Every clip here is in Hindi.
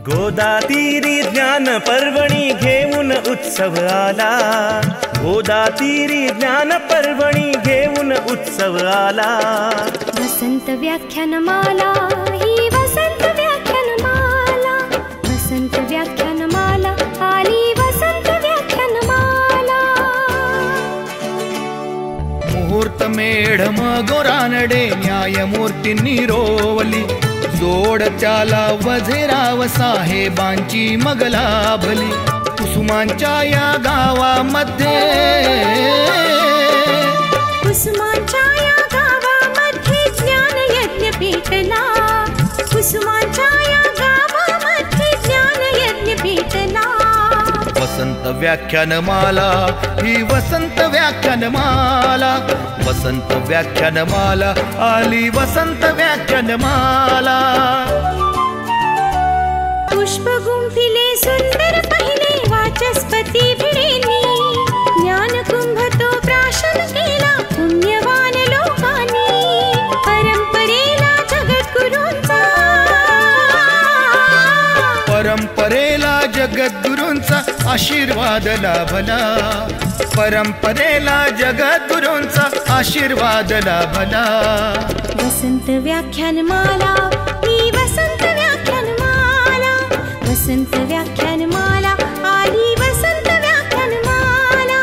गोदातीरी ज्ञान पर्वणी घेऊन उत्सव आला, गोदातीरी ज्ञान पर्वणी घेऊन उत्सव आला। वसंत व्याख्यानमाला ही वसंत व्याख्यानमाला, वसंत व्याख्यानमाला आली वसंत व्याख्यानमाला। मुहूर्त मेढ गोरानडे न्यायमूर्तींनी रोवली, जोड त्याला वझेराव साहेबांची मग लाभली। कुसुमांच्या या गावामध्ये, कुसुमांच्या या गावामध्ये ज्ञान यज्ञ पेटला, कुसुमांच्या या गावामध्ये ज्ञान यज्ञ पेटला। वसंत व्याख्यानमाला ही वसंत व्याख्यानमाला, वसंत व्याख्यानमाला आली वसंत व्याख्यानमाला। पुष्प गुंफिले सुंदर पहिले वाचस्पती भिडेनी, ज्ञान कुंभ तो प्राशन केला पुण्यवान लोकांनी। परंपरेला जगद्गुरूंचा, परंपरेला जगद्गुरूंचा आशीर्वाद लाभला, परंपरेला जगद्गुरूंचा आशीर्वाद लाभला। वसंत व्याख्यानमाला ही वसंत व्याख्यानमाला, वसंत व्याख्यानमाला आली वसंत व्याख्यानमाला।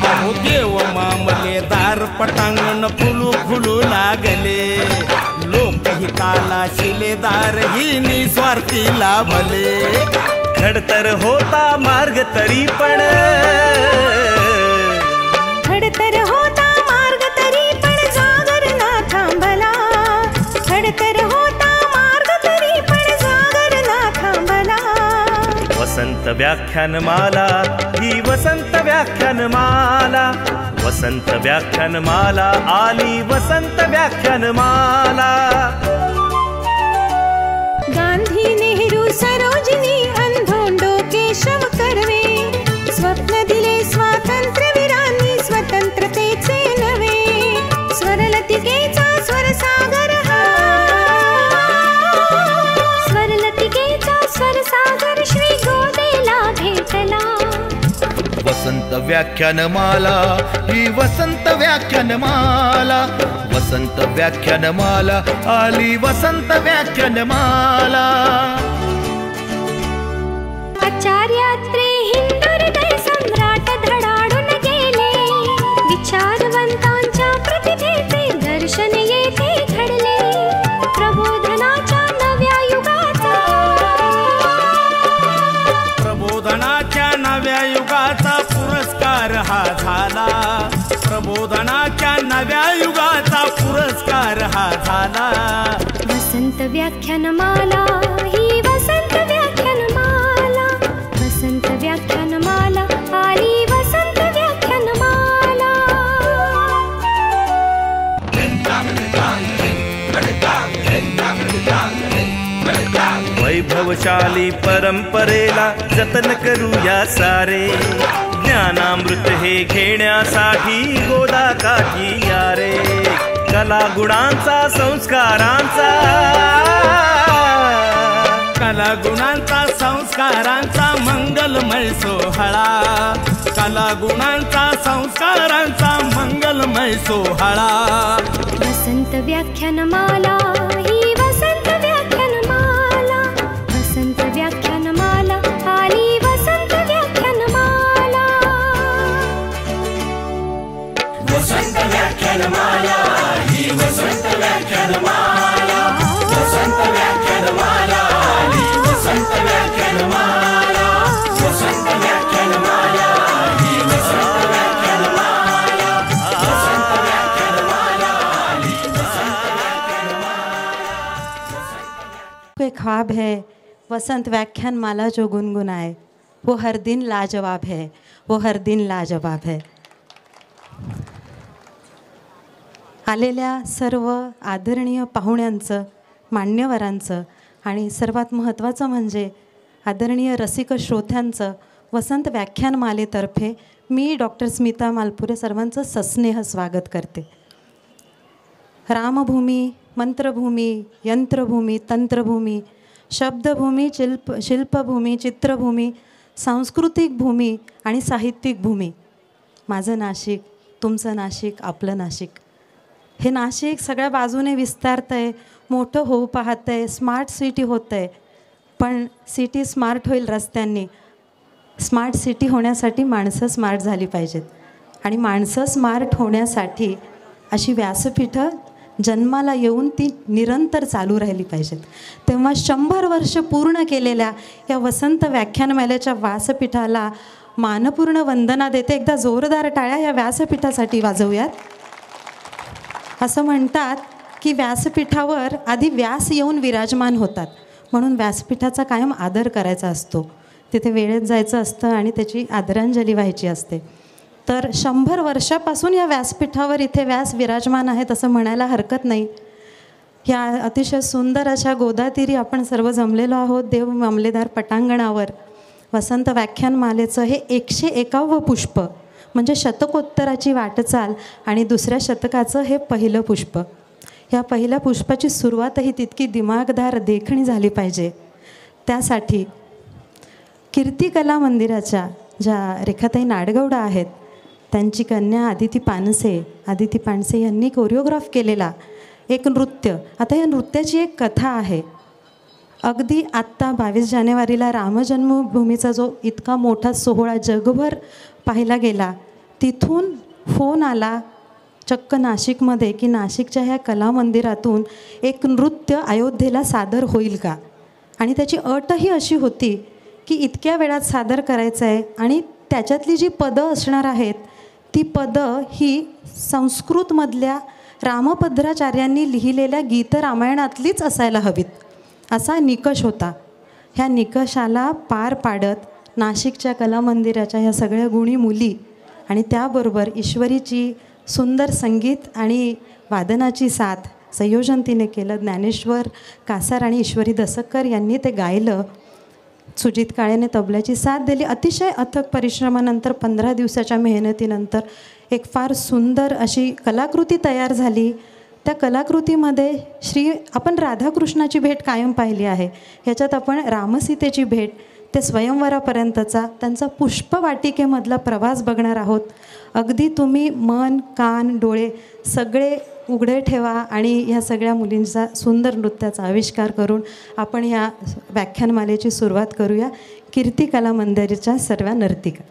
अहो देव मामलेदार पटांगण फुलू फुलू लागले, लोकहिताला शिलेदार ही निस्वार्थी लाभले। खडतर होता मार्ग तरी पण, खडतर होता मार्ग तरी पण जागर ना थांबला, खडतर होता मार्ग तरी पण जागर ना थांबला। वसंत व्याख्यानमाला ही वसंत व्याख्यानमाला, वसंत व्याख्यानमाला आली वसंत व्याख्यानमाला। गांधी नेहरू सरोजिनी अंधोंडो केशव कर्वे, स्वप्न दिले स्वातंत्र्यवीरांनी स्वतंत्रतेचे नवे। स्वरलतिकेचा स्वरसागर हा, स्वरलतिकेचा स्वरसागर श्री गोदेला भेटला। वसंत व्याख्यानमाला ही वसंत व्याख्यानमाला, वसंत व्याख्यानमाला आली वसंत व्याख्यानमाला। आचार्यात्रे हिंदुहृदय सम्राट धडाडून गेले, विचारवंतांच्या प्रतिभेचे दर्शन येथे घडले। प्रबोधनाच्या नव्या युगाचा, प्रबोधनाच्या नव्या युगाचा पुरस्कार हा झाला, प्रबोधनाच्या नव्या युगाचा पुरस्कार हा झाला। वसंत व्याख्यानमाला ही वसंत व्याख्यानमाला, वसंत व्याख्यानमाला आली वसंत व्याख्यानमाला। वैभवशाली परंपरेला जतन करूया सारे, ज्ञानामृत हे घेण्यासाठी गोदा काठी या रे। कला गुणांचा संस्कारांचा, कला गुणांचा संस्कारांचा मंगलमय सोहळा, कला गुणांचा संस्कारांचा मंगलमय सोहळा। वसंत व्याख्यानमाला ही वसंत व्याख्यानमाला, वसंत व्याख्यानमाला आली वसंत व्याख्यानमाला। वसंत व्याख्यानमाला ही वसंत व्याख्यानमाला, वसंत व्याख्यानमाला आली वसंत व्याख्यानमाला, वसंत व्याख्यानमाला ही वसंत व्याख्यानमाला, वसंत व्याख्यानमाला आली वसंत व्याख्यानमाला। कोई ख्वाब है वसंत व्याख्यानमाला जो गुनगुनाए, वो हर दिन लाजवाब है, वो हर दिन लाजवाब है। आलेल्या सर्व आदरणीय पाहुण्यांचं, मान्यवरांचं आणि सर्वात महत्त्वाचं म्हणजे आदरणीय रसिक श्रोत्यांचं वसंत व्याख्यानमालेतर्फे मी डॉक्टर स्मिता मालपुरे सर्वांचं सस्नेह स्वागत करते। रामभूमी, मंत्रभूमी, यंत्रभूमी, तंत्रभूमी, शब्दभूमी, शिल्पभूमी, चित्रभूमी, सांस्कृतिक भूमी आणि साहित्यिक भूमी. माझं नाशिक, तुमचं नाशिक, आपलं नाशिक. हे नाशिक सगळ्या बाजूने विस्तारतं आहे, मोठं होऊ पाहतं आहे, स्मार्ट सिटी होतं आहे. पण सिटी स्मार्ट होईल रस्त्यांनी. स्मार्ट सिटी होण्यासाठी माणसं स्मार्ट झाली पाहिजेत. आणि माणसं स्मार्ट होण्यासाठी अशी व्यासपीठं जन्माला येऊन ती निरंतर चालू राहिली पाहिजेत. तेव्हा 100 वर्ष पूर्ण केलेल्या या वसंत व्याख्यानमालेच्या व्यासपीठाला मानपूर्ण वंदना देते. एकदा जोरदार टाळ्या या व्यासपीठासाठी वाजवूयात. असं म्हणतात की व्यासपीठावर आधी व्यास येऊन विराजमान होतात, म्हणून व्यासपीठाचा कायम आदर करायचा असतो. तिथे वेळेत जायचं असतं आणि त्याची आदरांजली व्हायची असते. तर 100 वर्षापासून या व्यासपीठावर इथे व्यास विराजमान आहेत असं म्हणायला हरकत नाही. ह्या अतिशय सुंदर अशा गोदातीरी आपण सर्व जमलेलो आहोत देव मामलेदार पटांगणावर. वसंत व्याख्यानमालेचं हे 101वं पुष्प, म्हणजे शतकोत्तराची वाटचाल आणि दुसऱ्या शतकाचं हे पहिलं पुष्प. या पहिल्या पुष्पाची सुरुवातही तितकी दिमागदार देखणी झाली पाहिजे. त्यासाठी कीर्ती कला मंदिराच्या ज्या रेखाताई नाडगौडा आहेत, त्यांची कन्या आदिती पानसे यांनी कोरिओग्राफ केलेला एक नृत्य. आता या नृत्याची एक कथा आहे. अगदी आत्ता 22 जानेवारीला रामजन्मभूमीचा जो इतका मोठा सोहळा जगभर पाहिला गेला, तिथून फोन आला चक्क नाशिकमध्ये की नाशिकच्या ह्या कला मंदिरातून एक नृत्य अयोध्येला सादर होईल का. आणि त्याची अटही अशी होती की इतक्या वेळात सादर करायचं आहे आणि त्याच्यातली जी पदं असणार आहेत ती पदं ही संस्कृतमधल्या रामभद्राचार्यांनी लिहिलेल्या गीतरामायणातलीच असायला हवीत, असा निकष होता. ह्या निकषाला पार पाडत नाशिकच्या कला मंदिराच्या ह्या सगळ्या गुणी मुली आणि त्याबरोबर ईश्वरीची सुंदर संगीत आणि वादनाची साथ संयोजन तिने केलं. ज्ञानेश्वर कासार आणि ईश्वरी दसक्कर यांनी ते गायलं. सुजित काळेने तबल्याची साथ दिली. अतिशय अथक परिश्रमानंतर 15 दिवसाच्या मेहनतीनंतर एक फार सुंदर अशी कलाकृती तयार झाली. त्या कलाकृतीमध्ये आपण राधाकृष्णाची भेट कायम पाहिली आहे. ह्याच्यात आपण रामसीतेची भेट ते स्वयंवरापर्यंतचा त्यांचा पुष्पवाटिकेमधला प्रवास बघणार आहोत. अगदी तुम्ही मन, कान, डोळे सगळे उघडे ठेवा आणि ह्या सगळ्या मुलींचा सुंदर नृत्याचा आविष्कार करून आपण ह्या व्याख्यानमालेची सुरुवात करूया. कीर्ती कला मंदिराच्या सर्व नर्तिका.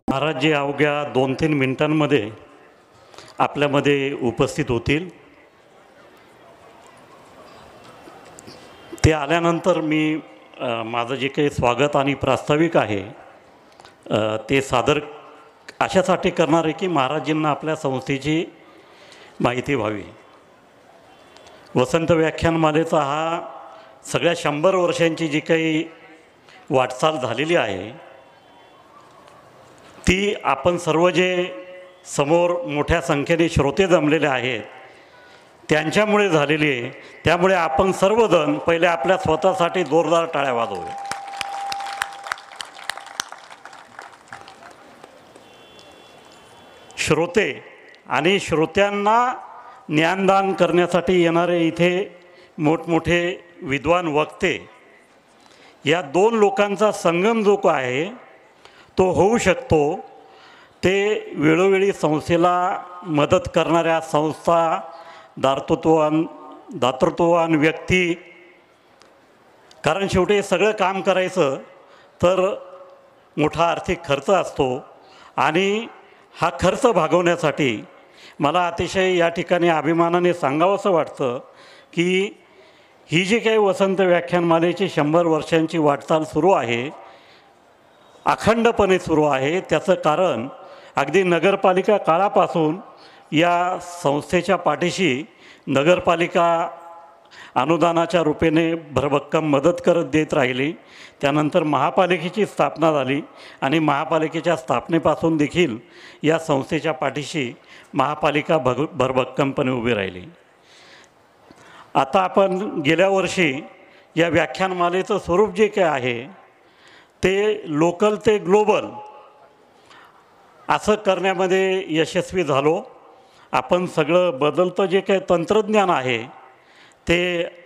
महाराज जे अवघ्या 2-3 मिनिटांमध्ये आपल्यामध्ये उपस्थित होतील. ते आल्यानंतर मी माझं जे काही स्वागत आणि प्रास्ताविक आहे ते सादर अशासाठी करणार आहे की महाराजींना आपल्या संस्थेची माहिती व्हावी. वसंत व्याख्यानमालेचा हा सगळ्या 100 वर्षांची जी काही वाटचाल झालेली आहे ती आपण सर्व जे समोर मोठ्या संख्येने श्रोते जमलेले आहेत त्यांच्यामुळे झालेली आहे. त्यामुळे आपण सर्वजण पहिले आपल्या स्वतःसाठी जोरदार टाळ्या वाजवूया. श्रोते आणि श्रोत्यांना ज्ञानदान करण्यासाठी येणारे इथे मोठमोठे विद्वान वक्ते या 2 लोकांचा संगम जो आहे तो होऊ शकतो. ते वेळोवेळी संस्थेला मदत करणाऱ्या संस्था, दातृत्ववान व्यक्ती, कारण शेवटी सगळं काम करायचं तर मोठा आर्थिक खर्च असतो आणि हा खर्च भागवण्यासाठी मला अतिशय या ठिकाणी अभिमानाने सांगावंसं वाटतं की ही जी काही वसंत व्याख्यानमालेची 100 वर्षांची वाटचाल सुरू आहे, अखंडपणे सुरू आहे. त्याचं कारण अगदी नगरपालिका काळापासून या संस्थेच्या पाठीशी नगरपालिका अनुदानाच्या रूपेने भरभक्कम मदत करत देत राहिली. त्यानंतर महापालिकेची स्थापना झाली आणि महापालिकेच्या स्थापनेपासून देखील या संस्थेच्या पाठीशी महापालिका भरभक्कमपणे उभी राहिली. आता आपण गेल्या वर्षी या व्याख्यानमालेचं स्वरूप जे काय आहे ते लोकल ते ग्लोबल असं करण्यामध्ये यशस्वी झालो. आपण सगळं बदलतं जे काही तंत्रज्ञान आहे ते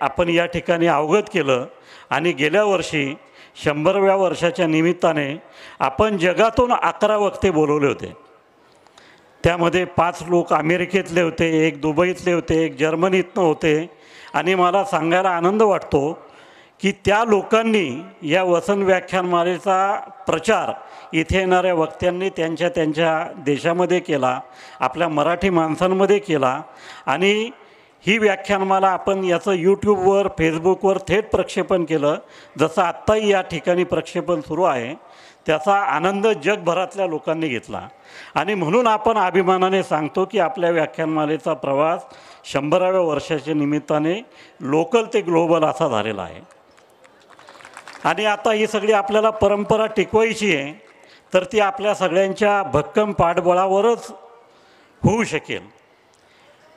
आपण या ठिकाणी अवगत केलं आणि गेल्या वर्षी 100व्या वर्षाच्या निमित्ताने आपण जगातून 11 वक्ते बोलवले होते. त्यामध्ये 5 लोक अमेरिकेतले होते, 1 दुबईतले होते, 1 जर्मनीतनं होते आणि मला सांगायला आनंद वाटतो की त्या लोकांनी या वसंत व्याख्यानमालेचा प्रचार इथे येणाऱ्या वक्त्यांनी त्यांच्या देशामध्ये केला, आपल्या मराठी माणसांमध्ये केला आणि ही व्याख्यानमाला आपण याचं यूट्यूबवर, फेसबुकवर थेट प्रक्षेपण केलं. जसं आत्ताही या ठिकाणी प्रक्षेपण सुरू आहे त्याचा आनंद जगभरातल्या लोकांनी घेतला आणि म्हणून आपण अभिमानाने सांगतो की आपल्या व्याख्यानमालेचा प्रवास 100व्या वर्षाच्या निमित्ताने लोकल ते ग्लोबल असा झालेला आहे. आणि आता ही सगळी आपल्याला परंपरा टिकवायची आहे तर ती आपल्या सगळ्यांच्या भक्कम पाठबळावरच होऊ शकेल.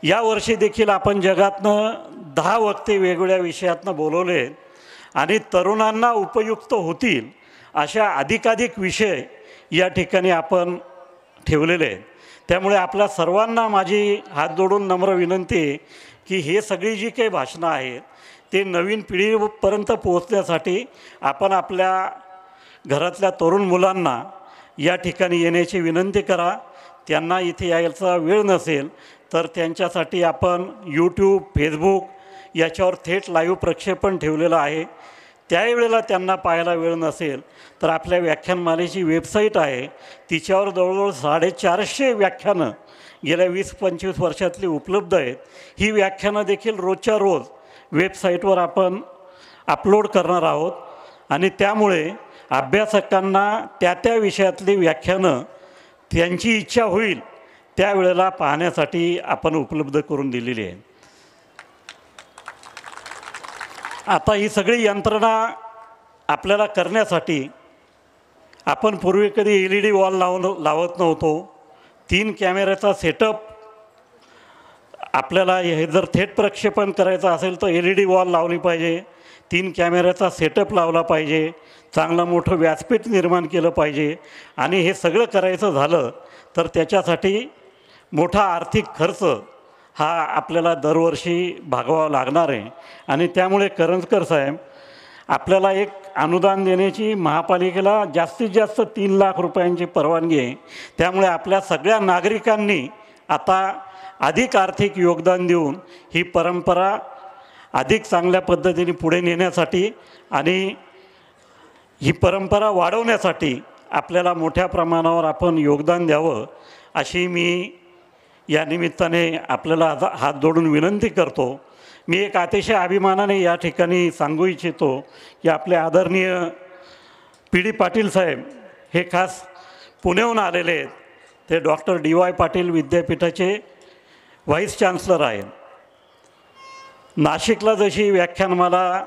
यावर्षी देखील आपण जगातनं 10 वक्ते वेगवेगळ्या विषयातनं बोलवले आणि तरुणांना उपयुक्त होतील अशा अधिकाधिक विषय या ठिकाणी आपण ठेवलेले आहेत. त्यामुळे आपल्या सर्वांना माझी हात जोडून नम्र विनंती आहे की हे सगळी जी काही भाषणं आहेत ते नवीन पिढीपर्यंत पोहोचण्यासाठी आपण आपल्या घरातल्या तरुण मुलांना या ठिकाणी येण्याची विनंती करा. त्यांना इथे यायचा वेळ नसेल तर त्यांच्यासाठी आपण यूट्यूब, फेसबुक याच्यावर थेट लाईव्ह प्रक्षेपण ठेवलेलं आहे. त्यावेळेला त्यांना पाहायला वेळ नसेल तर आपल्या व्याख्यानमालेची वेबसाईट आहे तिच्यावर जवळजवळ 450 व्याख्यानं गेल्या 20-25 वर्षातली उपलब्ध आहेत. ही व्याख्यानं देखील रोजच्या रोज वेबसाईटवर आपण अपलोड करणार आहोत आणि त्यामुळे अभ्यासकांना त्या विषयातली व्याख्यानं त्यांची इच्छा होईल त्यावेळेला पाहण्यासाठी आपण उपलब्ध करून दिलेली आहे. आता ही सगळी यंत्रणा आपल्याला करण्यासाठी आपण पूर्वी कधी LED वॉल लावत नव्हतो. 3 कॅमेऱ्याचा सेटअप आपल्याला हे जर थेट प्रक्षेपण करायचं असेल तर LED वॉल लावली पाहिजे, 3 कॅमेऱ्याचा सेटअप लावला पाहिजे, चांगलं मोठं व्यासपीठ निर्माण केलं पाहिजे आणि हे सगळं करायचं झालं तर त्याच्यासाठी मोठा आर्थिक खर्च हा आपल्याला दरवर्षी भागवावा लागणार आहे. आणि त्यामुळे करंजकर साहेब आपल्याला एक अनुदान देण्याची महापालिकेला जास्तीत जास्त 3 लाख रुपयांची परवानगी आहे. त्यामुळे आपल्या सगळ्या नागरिकांनी आता अधिक आर्थिक योगदान देऊन ही परंपरा अधिक चांगल्या पद्धतीने पुढे नेण्यासाठी आणि ही परंपरा वाढवण्यासाठी आपल्याला मोठ्या प्रमाणावर आपण योगदान द्यावं अशी मी या निमित्ताने आपल्याला हात जोडून विनंती करतो. मी एक अतिशय अभिमानाने या ठिकाणी सांगू इच्छितो की आपले आदरणीय PD पाटील साहेब हे खास पुण्याहून आलेले आहेत. ते डॉक्टर DY पाटील विद्यापीठाचे व्हाईस चान्सलर आहेत. नाशिकला जशी व्याख्यानमाला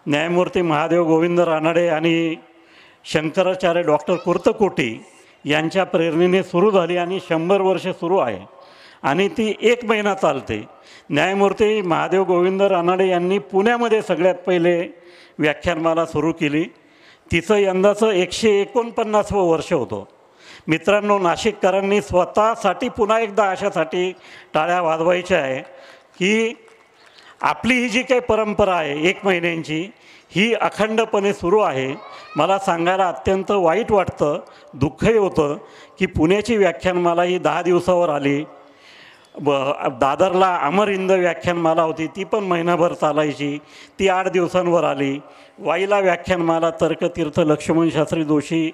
न्यायमूर्ती महादेव गोविंद रानडे आणि शंकराचार्य डॉक्टर कुर्तकोटी यांच्या प्रेरणेने सुरू झाली आणि 100 वर्षे सुरू आहे आणि ती 1 महिना चालते. न्यायमूर्ती महादेव गोविंद रानडे यांनी पुण्यामध्ये सगळ्यात पहिले व्याख्यानमाला सुरू केली. तिचं यंदाचं 149वं वर्ष होतं. मित्रांनो, नाशिककरांनी स्वतःसाठी पुन्हा एकदा अशासाठी टाळ्या वाजवायच्या आहे की आपली ही जी काही परंपरा आहे 1 महिन्यांची ही अखंडपणे सुरू आहे. मला सांगायला अत्यंत वाईट वाटतं, दुःखही होतं की पुण्याची व्याख्यानमाला ही 10 दिवसावर आली. दादरला अमर हिंद व्याख्यानमाला होती, ती पण महिनाभर चालायची, ती 8 दिवसांवर आली. वाईला व्याख्यानमाला तर्कतीर्थ लक्ष्मणशास्त्री जोशी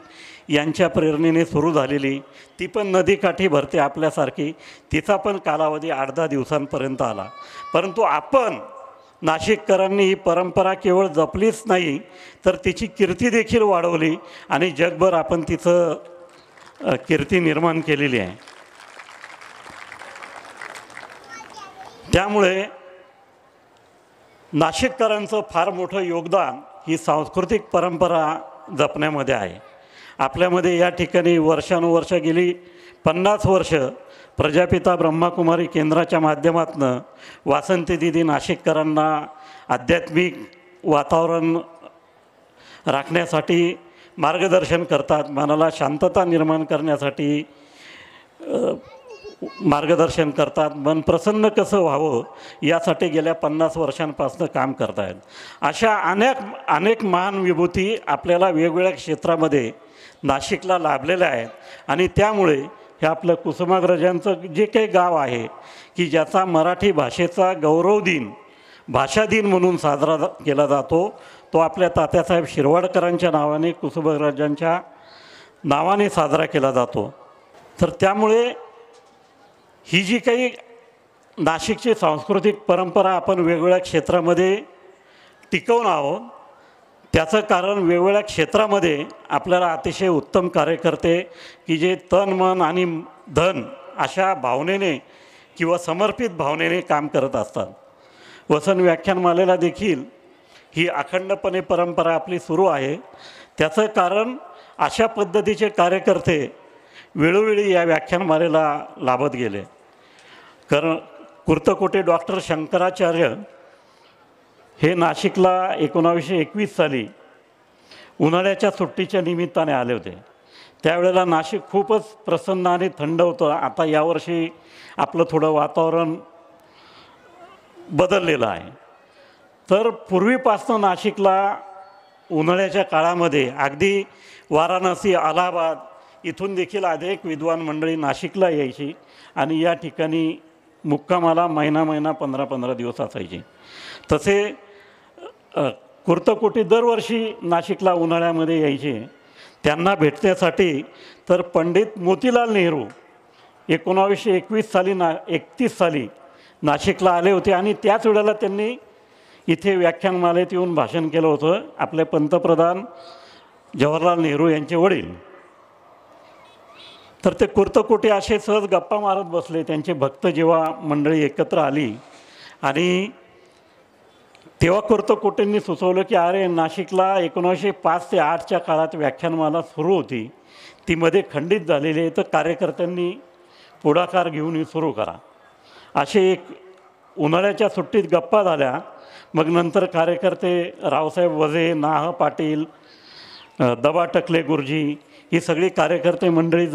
यांच्या प्रेरणेने सुरू झालेली, ती पण नदीकाठी भरते आपल्यासारखी, तिचा पण कालावधी 8-10 दिवसांपर्यंत आला. परंतु आपण नाशिककरांनी ही परंपरा केवळ जपलीच नाही तर तिची कीर्ती देखील वाढवली आणि जगभर आपण तिचं कीर्ती निर्माण केलेली आहे. त्यामुळे नाशिककरांचं फार मोठं योगदान ही सांस्कृतिक परंपरा जपण्यामध्ये आहे. आपल्यामध्ये या ठिकाणी वर्षानुवर्ष गेली 50 वर्ष प्रजापिता ब्रह्माकुमारी केंद्राच्या माध्यमातून वासंती दिदी नाशिककरांना आध्यात्मिक वातावरण राखण्यासाठी मार्गदर्शन करतात, मनाला शांतता निर्माण करण्यासाठी मार्गदर्शन करतात, मन प्रसन्न कसं व्हावं यासाठी गेल्या 50 वर्षांपासून काम करत आहेत. अशा अनेक महान विभूती आपल्याला वेगवेगळ्या क्षेत्रामध्ये नाशिकला लाभलेल्या आहेत आणि त्यामुळे हे आपलं कुसुमाग्रजांचं जे काही गाव आहे की ज्याचा मराठी भाषेचा गौरव दिन, भाषा दिन म्हणून साजरा केला जातो, तो आपल्या तात्यासाहेब शिरवाडकरांच्या नावाने कुसुमाग्रजांच्या नावाने साजरा केला जातो. तर त्यामुळे ही जी काही नाशिकची सांस्कृतिक परंपरा आपण वेगवेगळ्या क्षेत्रामध्ये टिकवून आहोत, त्याचं कारण वेगवेगळ्या क्षेत्रामध्ये आपल्याला अतिशय उत्तम कार्यकर्ते की जे तन मन आणि धन अशा भावनेने किंवा समर्पित भावनेने काम करत असतात. वसन व्याख्यानमालेला देखील ही अखंडपणे परंपरा आपली सुरू आहे. त्याचं कारण अशा पद्धतीचे कार्यकर्ते वेळोवेळी या व्याख्यानमालेला लाभत गेले. कारण कुर्तकोटे डॉक्टर शंकराचार्य हे नाशिकला 1921 साली उन्हाळ्याच्या सुट्टीच्या निमित्ताने आले होते. त्यावेळेला नाशिक खूपच प्रसन्न आणि थंड होतं. आता यावर्षी आपलं थोडं वातावरण बदललेलं आहे. तर पूर्वीपासून नाशिकला उन्हाळ्याच्या काळामध्ये अगदी वाराणसी, अलाहाबाद इथून देखील अनेक विद्वान मंडळी नाशिकला यायची आणि या ठिकाणी मुक्कामाला महिना 15 दिवस असायचे. तसे कुर्तकोटी दरवर्षी नाशिकला उन्हाळ्यामध्ये यायचे. त्यांना भेटण्यासाठी तर पंडित मोतीलाल नेहरू 1931 साली 31 साली नाशिकला आले होते आणि त्याच वेळेला त्यांनी इथे व्याख्यानमालेत येऊन भाषण केलं होतं. आपले पंतप्रधान जवाहरलाल नेहरू यांचे वडील. तर ते कुर्तकोटी असे सहज गप्पा मारत बसले. त्यांचे भक्त जेव्हा मंडळी एकत्र आली आणि तेव्हा कुर्तकोटींनी सुचवलं की अरे नाशिकला 1905 ते 8च्या काळात व्याख्यानमाला सुरू होती, ती मध्ये खंडित झालेली आहे, तर कार्यकर्त्यांनी पुढाकार घेऊन ही सुरू करा. असे एक उन्हाळ्याच्या सुट्टीत गप्पा झाल्या. मग नंतर कार्यकर्ते रावसाहेब वझे, नाह पाटील, दबा टकले गुरुजी ही सगळी कार्यकर्ते मंडळी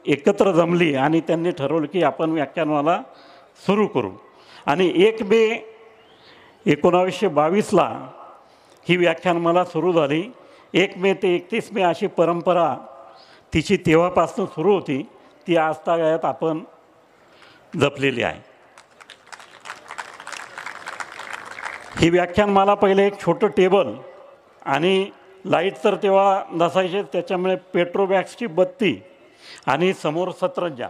एकत्र जमली आणि त्यांनी ठरवलं की आपण व्याख्यानमाला सुरू करू. आणि 1 मे 1922ला ही व्याख्यानमाला सुरू झाली. 1 मे ते 31 मे अशी परंपरा तिची तेव्हापासून सुरू होती, ती आजतागायत आपण जपलेली आहे. ही व्याख्यानमाला पहिले एक छोटं टेबल आणि लाईट तर तेव्हा नसायचे, त्याच्यामुळे पेट्रोबॅक्सची बत्ती आणि समोर सतरंजा.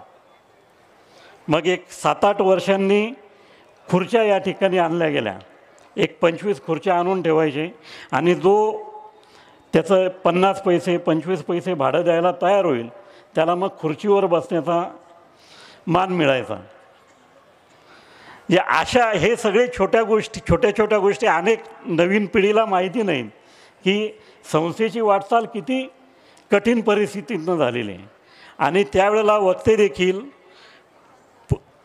मग एक 7-8 वर्षांनी खुर्च्या या ठिकाणी आणल्या गेल्या. एक 25 खुर्च्या आणून ठेवायचे आणि जो त्याचं 50 पैसे 25 पैसे भाडं द्यायला तयार होईल त्याला मग खुर्चीवर बसण्याचा मान मिळायचा. या अशा हे सगळे छोट्या छोट्या गोष्टी अनेक नवीन पिढीला माहिती नाहीत की संस्थेची वाटचाल किती कठीण परिस्थितीतनं झालेली आहे. आणि त्यावेळेला वक्ते देखील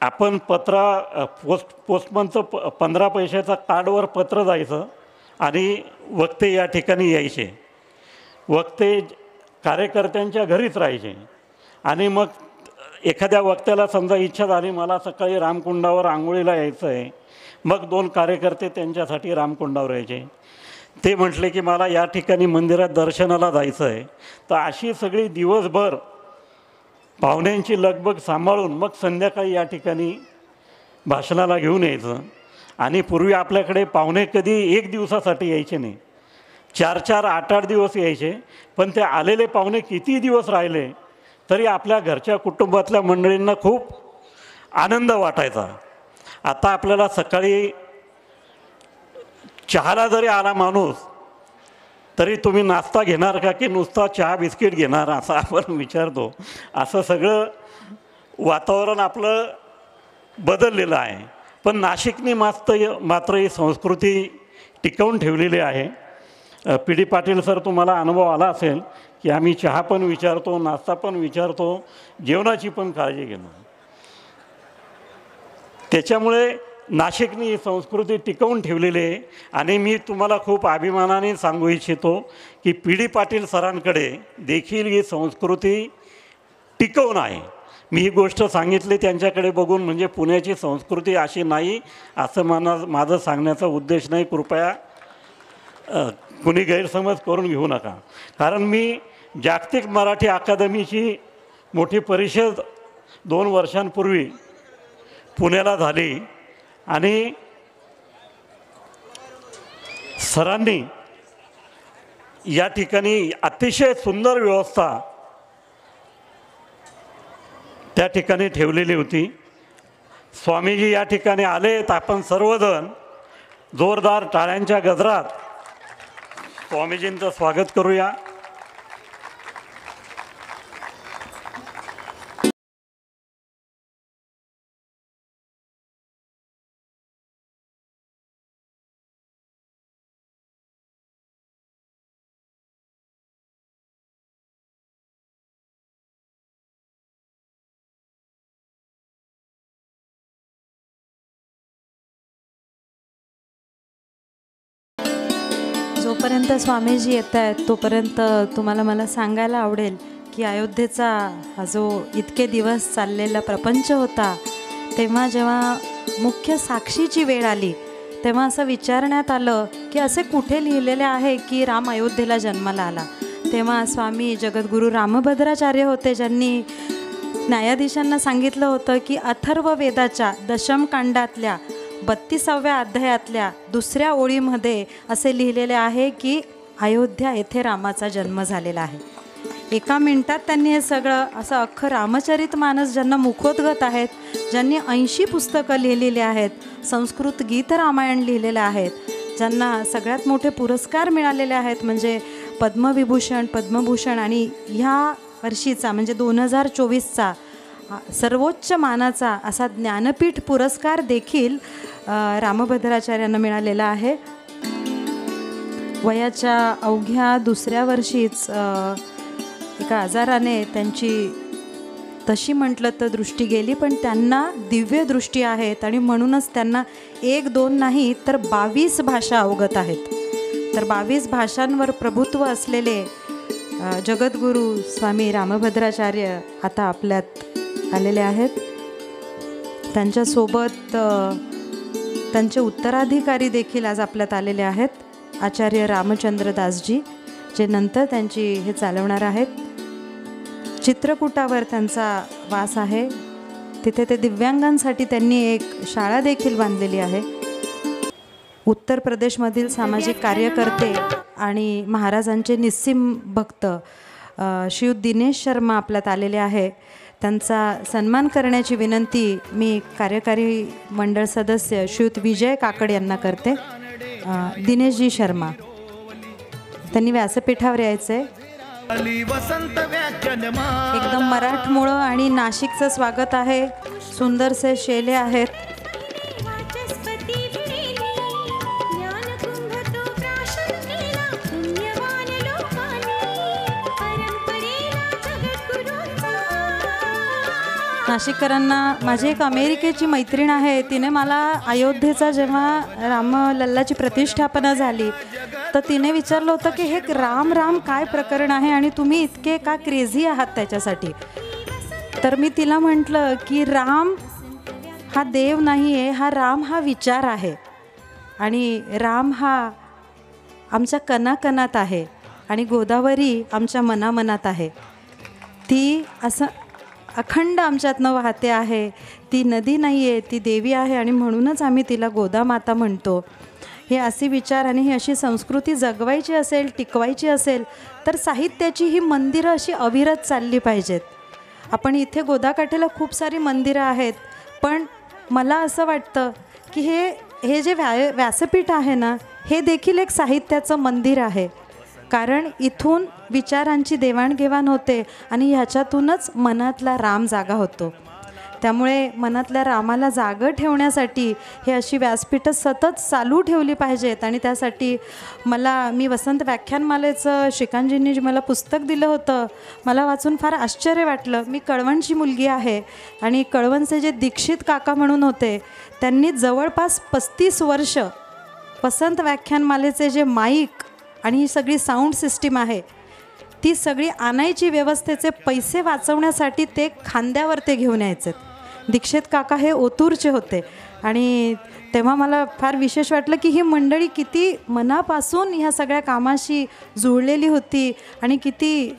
आपण पोस्टमनचं 15 पैशाचा कार्डवर पत्र जायचं आणि वक्ते या ठिकाणी यायचे. वक्ते कार्यकर्त्यांच्या घरीच राहायचे आणि मग एखाद्या वक्त्याला समजा इच्छा झाली मला सकाळी रामकुंडावर आंघोळीला यायचं आहे, मग 2 कार्यकर्ते त्यांच्यासाठी रामकुंडावर यायचे. ते म्हटले की मला या ठिकाणी मंदिरात दर्शनाला जायचं आहे. तर अशी सगळी दिवसभर पाहुण्यांची लगबग सांभाळून मग संध्याकाळी या ठिकाणी भाषणाला घेऊन यायचं. आणि पूर्वी आपल्याकडे पाहुणे कधी 1 दिवसासाठी यायचे नाही, 4-4 8-8 दिवस यायचे. पण ते आलेले पाहुणे किती दिवस राहिले तरी आपल्या घरच्या कुटुंबातल्या मंडळींना खूप आनंद वाटायचा. आता आपल्याला सकाळी चहाला जरी आला माणूस तरी तुम्ही नाश्ता घेणार का की नुसता चहा बिस्किट घेणार असं आपण विचारतो. असं सगळं वातावरण आपलं बदललेलं आहे. पण नाशिकने मात्र ही संस्कृती टिकवून ठेवलेली आहे. PD पाटील सर तुम्हाला अनुभव आला असेल की आम्ही चहा पण विचारतो, नाश्ता पण विचारतो, जेवणाची पण काळजी घेतो. त्याच्यामुळे नाशिकने ही संस्कृती टिकवून ठेवलेली आहे. आणि मी तुम्हाला खूप अभिमानाने सांगू इच्छितो की PD पाटील सरांकडे देखील ही संस्कृती टिकवून आहे. मी ही गोष्ट सांगितली त्यांच्याकडे बघून, म्हणजे पुण्याची संस्कृती अशी नाही असं माझं सांगण्याचा उद्देश नाही. कृपया कुणी गैरसमज करून घेऊ नका. कारण मी जागतिक मराठी अकादमीची मोठी परिषद 2 वर्षांपूर्वी पुण्याला झाली आणि सरांनी या ठिकाणी अतिशय सुंदर व्यवस्था त्या ठिकाणी ठेवलेली होती. स्वामीजी या ठिकाणी आलेत. आपण सर्वजण जोरदार टाळ्यांच्या गजरात स्वामीजींचं स्वागत करूया. जोपर्यंत स्वामीजी येत आहेत तोपर्यंत तुम्हाला मला सांगायला आवडेल की अयोध्येचा हा जो इतके दिवस चाललेला प्रपंच होता, तेव्हा जेव्हा मुख्य साक्षीची वेळ आली तेव्हा असं विचारण्यात आलं की असे कुठे लिहिलेले आहे की राम अयोध्येला जन्माला आला. तेव्हा स्वामी जगद्गुरू रामभद्राचार्य होते, ज्यांनी न्यायाधीशांना सांगितलं होतं की अथर्व वेदाच्या दशमकांडातल्या 32व्या अध्यायातल्या 2ऱ्या ओळीमध्ये असे लिहिलेले आहे की अयोध्या येथे रामाचा जन्म झालेला आहे. एका मिनिटात त्यांनी हे सगळं असं अख्खं रामचरितमानस, ज्यांना मुखोद्गत आहेत, ज्यांनी 80 पुस्तकं लिहिलेली आहेत, संस्कृत गीत रामायण लिहिलेलं आहेत, ज्यांना सगळ्यात मोठे पुरस्कार मिळालेले आहेत म्हणजे पद्मविभूषण, पद्मभूषण आणि ह्या वर्षीचा म्हणजे 2024चा सर्वोच्च मानाचा असा ज्ञानपीठ पुरस्कार देखील रामभद्राचार्यांना मिळालेला आहे. वयाच्या अवघ्या 2ऱ्या वर्षीच एका आजाराने त्यांची तशी म्हटलं तर दृष्टी गेली, पण त्यांना दिव्य दृष्टी आहेत आणि म्हणूनच त्यांना 1-2 नाही तर 22 भाषा अवगत आहेत. तर 22 भाषांवर प्रभुत्व असलेले जगद्गुरू स्वामी रामभद्राचार्य आता आपल्यात आलेले आहेत. त्यांच्यासोबत त्यांचे उत्तराधिकारी देखील आज आपल्यात आलेले आहेत, आचार्य रामचंद्र दासजी, जे नंतर त्यांची हे चालवणार आहेत. चित्रकूटावर त्यांचा वास आहे, तिथे ते दिव्यांगांसाठी त्यांनी एक शाळा देखील बांधलेली आहे. उत्तर प्रदेशमधील सामाजिक कार्यकर्ते आणि महाराजांचे निस्सीम भक्त श्री दिनेश शर्मा आपल्यात आलेले आहे. त्यांचा सन्मान करण्याची विनंती मी कार्यकारी मंडळ सदस्य श्रीयुत विजय काकड यांना करते. दिनेशजी शर्मा त्यांनी व्यासपीठावर यायचे. एकदम मराठमोळं आणि नाशिकचं स्वागत आहे. सुंदरसे शेले आहेत. नाशिककरांना माझी एक अमेरिकेची मैत्रीण आहे. तिने मला अयोध्येचा जेव्हा रामलल्लाची प्रतिष्ठापना झाली तर तिने विचारलं होतं की हे राम राम काय प्रकरण आहे आणि तुम्ही इतके का क्रेझी आहात त्याच्यासाठी. तर मी तिला म्हटलं की राम हा देव नाही आहे, हा राम हा विचार आहे आणि राम हा आमच्या कणाकणात आहे आणि गोदावरी आमच्या मनामनात आहे. ती असं अखंड आमच्यातनं वाहते आहे. ती नदी नाही आहे, ती देवी आहे आणि म्हणूनच आम्ही तिला गोदामाता म्हणतो. हे असे विचार आणि ही अशी संस्कृती जगवायची असेल, टिकवायची असेल तर साहित्याची ही मंदिरं अशी अविरत चालली पाहिजेत. आपण इथे गोदाकाठीला खूप सारी मंदिरं आहेत, पण मला असं वाटतं की हे जे व्यासपीठ आहे ना, हे देखील एक साहित्याचं मंदिर आहे. कारण इथून विचारांची देवाणघेवाण होते आणि ह्याच्यातूनच मनातला राम जागा होतो. त्यामुळे मनातल्या रामाला जागं ठेवण्यासाठी हे अशी व्यासपीठं सतत चालू ठेवली पाहिजेत. आणि त्यासाठी मी वसंत व्याख्यानमालेचं श्रीकांतजींनी जे मला पुस्तक दिलं होतं, मला वाचून फार आश्चर्य वाटलं. मी कळवणची मुलगी आहे आणि कळवणचे जे दीक्षित काका म्हणून होते त्यांनी जवळपास 35 वर्ष वसंत व्याख्यानमालेचे जे माईक आणि ही सगळी साऊंड सिस्टीम आहे ती सगळी आणायची व्यवस्थेचे पैसे वाचवण्यासाठी ते खांद्यावर ते घेऊन यायचे. दीक्षित काका हे ओतूरचे होते आणि तेव्हा मला फार विशेष वाटलं की ही मंडळी किती मनापासून ह्या सगळ्या कामाशी जुळलेली होती आणि किती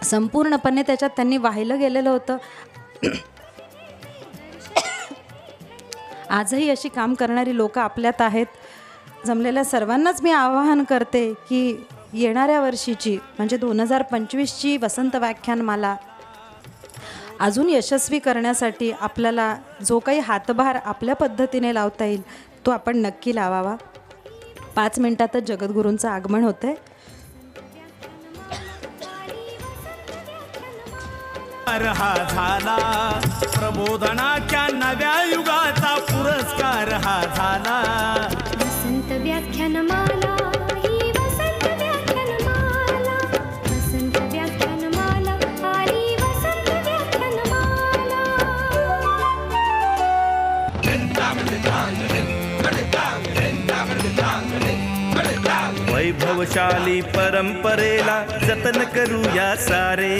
संपूर्णपणे त्याच्यात त्यांनी वाहिलं गेलेलं होतं. आजही अशी काम करणारी लोकं आपल्यात आहेत. जमलेल्या सर्वांनाच मी आवाहन करते की येणाऱ्या वर्षीची म्हणजे 2025ची वसंत व्याख्यानमाला अजून यशस्वी करण्यासाठी आपल्याला जो काही हातभार आपल्या पद्धतीने लावता येईल तो आपण नक्की लावावा. 5 मिनिटातच जगद्गुरूंचं आगमन होते. हा झाला प्रबोधनाच्या नव्या युगाचा पुरस्कार हा झाला. वसंत व्याख्यानमाला ही वसंत व्याख्यानमाला, वसंत व्याख्यानमाला आली वसंत व्याख्यानमाला. वैभवशाली परंपरेला जतन करूया सारे.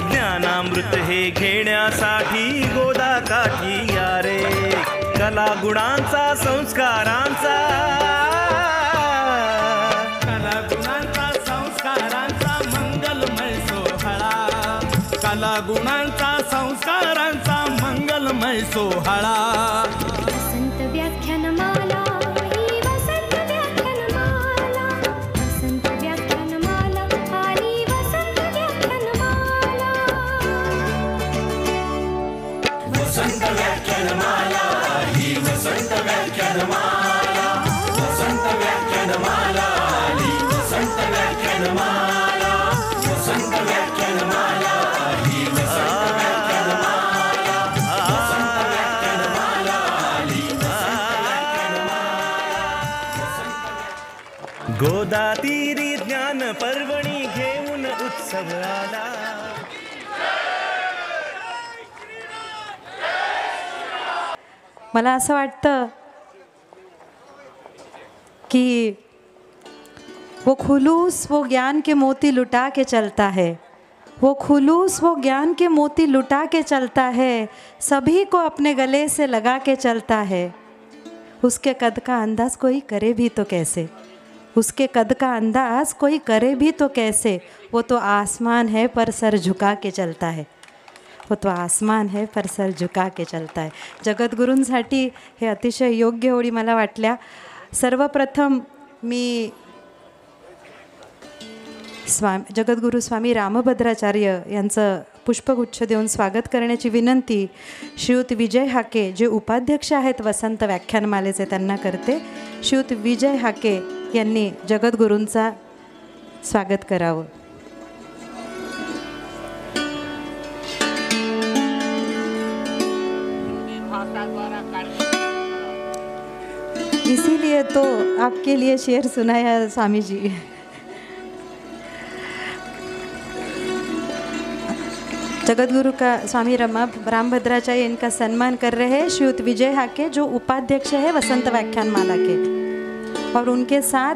ज्ञानामृत हे घेण्यासाठी गोदा काठी या रे. कला गुणांचा संस्कारांचा, कला गुणांचा संस्कारांचा मंगलमय सोहळा. कला गुणांचा संस्कारांचा मंगलमय सोहळा. वसंत व्याख्यानमाला ही वसंत व्याख्यानमाला, वसंत व्याख्यानमाला आली वसंत व्याख्यानमाला. वसंत व्याख्यानमाला ही वसंत व्याख्यानमाला, वसंत व्याख्यानमाला आली वसंत व्याख्यानमाला, वसंत व्याख्यानमाला ही वसंत व्याख्यानमाला, वसंत व्याख्यानमाला आली वसंत व्याख्यानमाला. गोदा तीरी ज्ञान पर्वणी घेऊन उत्सव आला. मला असं वाटतं कि वो खुलूस वो ज्ञान के मोती लुटा के चलता है, वो खुलूस वो ज्ञान के मोती लुटा के चलता है, सभी को अपने गले से लगा के चलता है. उसके कद का अंदाज़ कोई करे भी तो कैसे, उसके कद का अंदाज़ कोई करे भी तो कैसे. वो तो आसमान है पर सर झुका के चलता है, वो तो आसमान है पर सर झुका के चलता है. जगद्गुरूंसाठी हे अतिशय योग्य ओळी मला वाटल्या. सर्वप्रथम मी जगद्गुरू स्वामी रामभद्राचार्य यांचं पुष्पगुच्छ देऊन स्वागत करण्याची विनंती श्रीयुत विजय हाके जे उपाध्यक्ष आहेत वसंत व्याख्यानमालेचे त्यांना करते. श्रीयुत विजय हाके यांनी जगद्गुरूंचा स्वागत करावं. इसीलिए तो आपके लिए शेर सुनाया स्वामी जी. जगद्गुरु का स्वामी रामभद्राचार्य इनका सम्मान कर रहे हैं श्रीयुत विजय हाके जो उपाध्यक्ष है वसंत व्याख्यानमाला के, और उनके साथ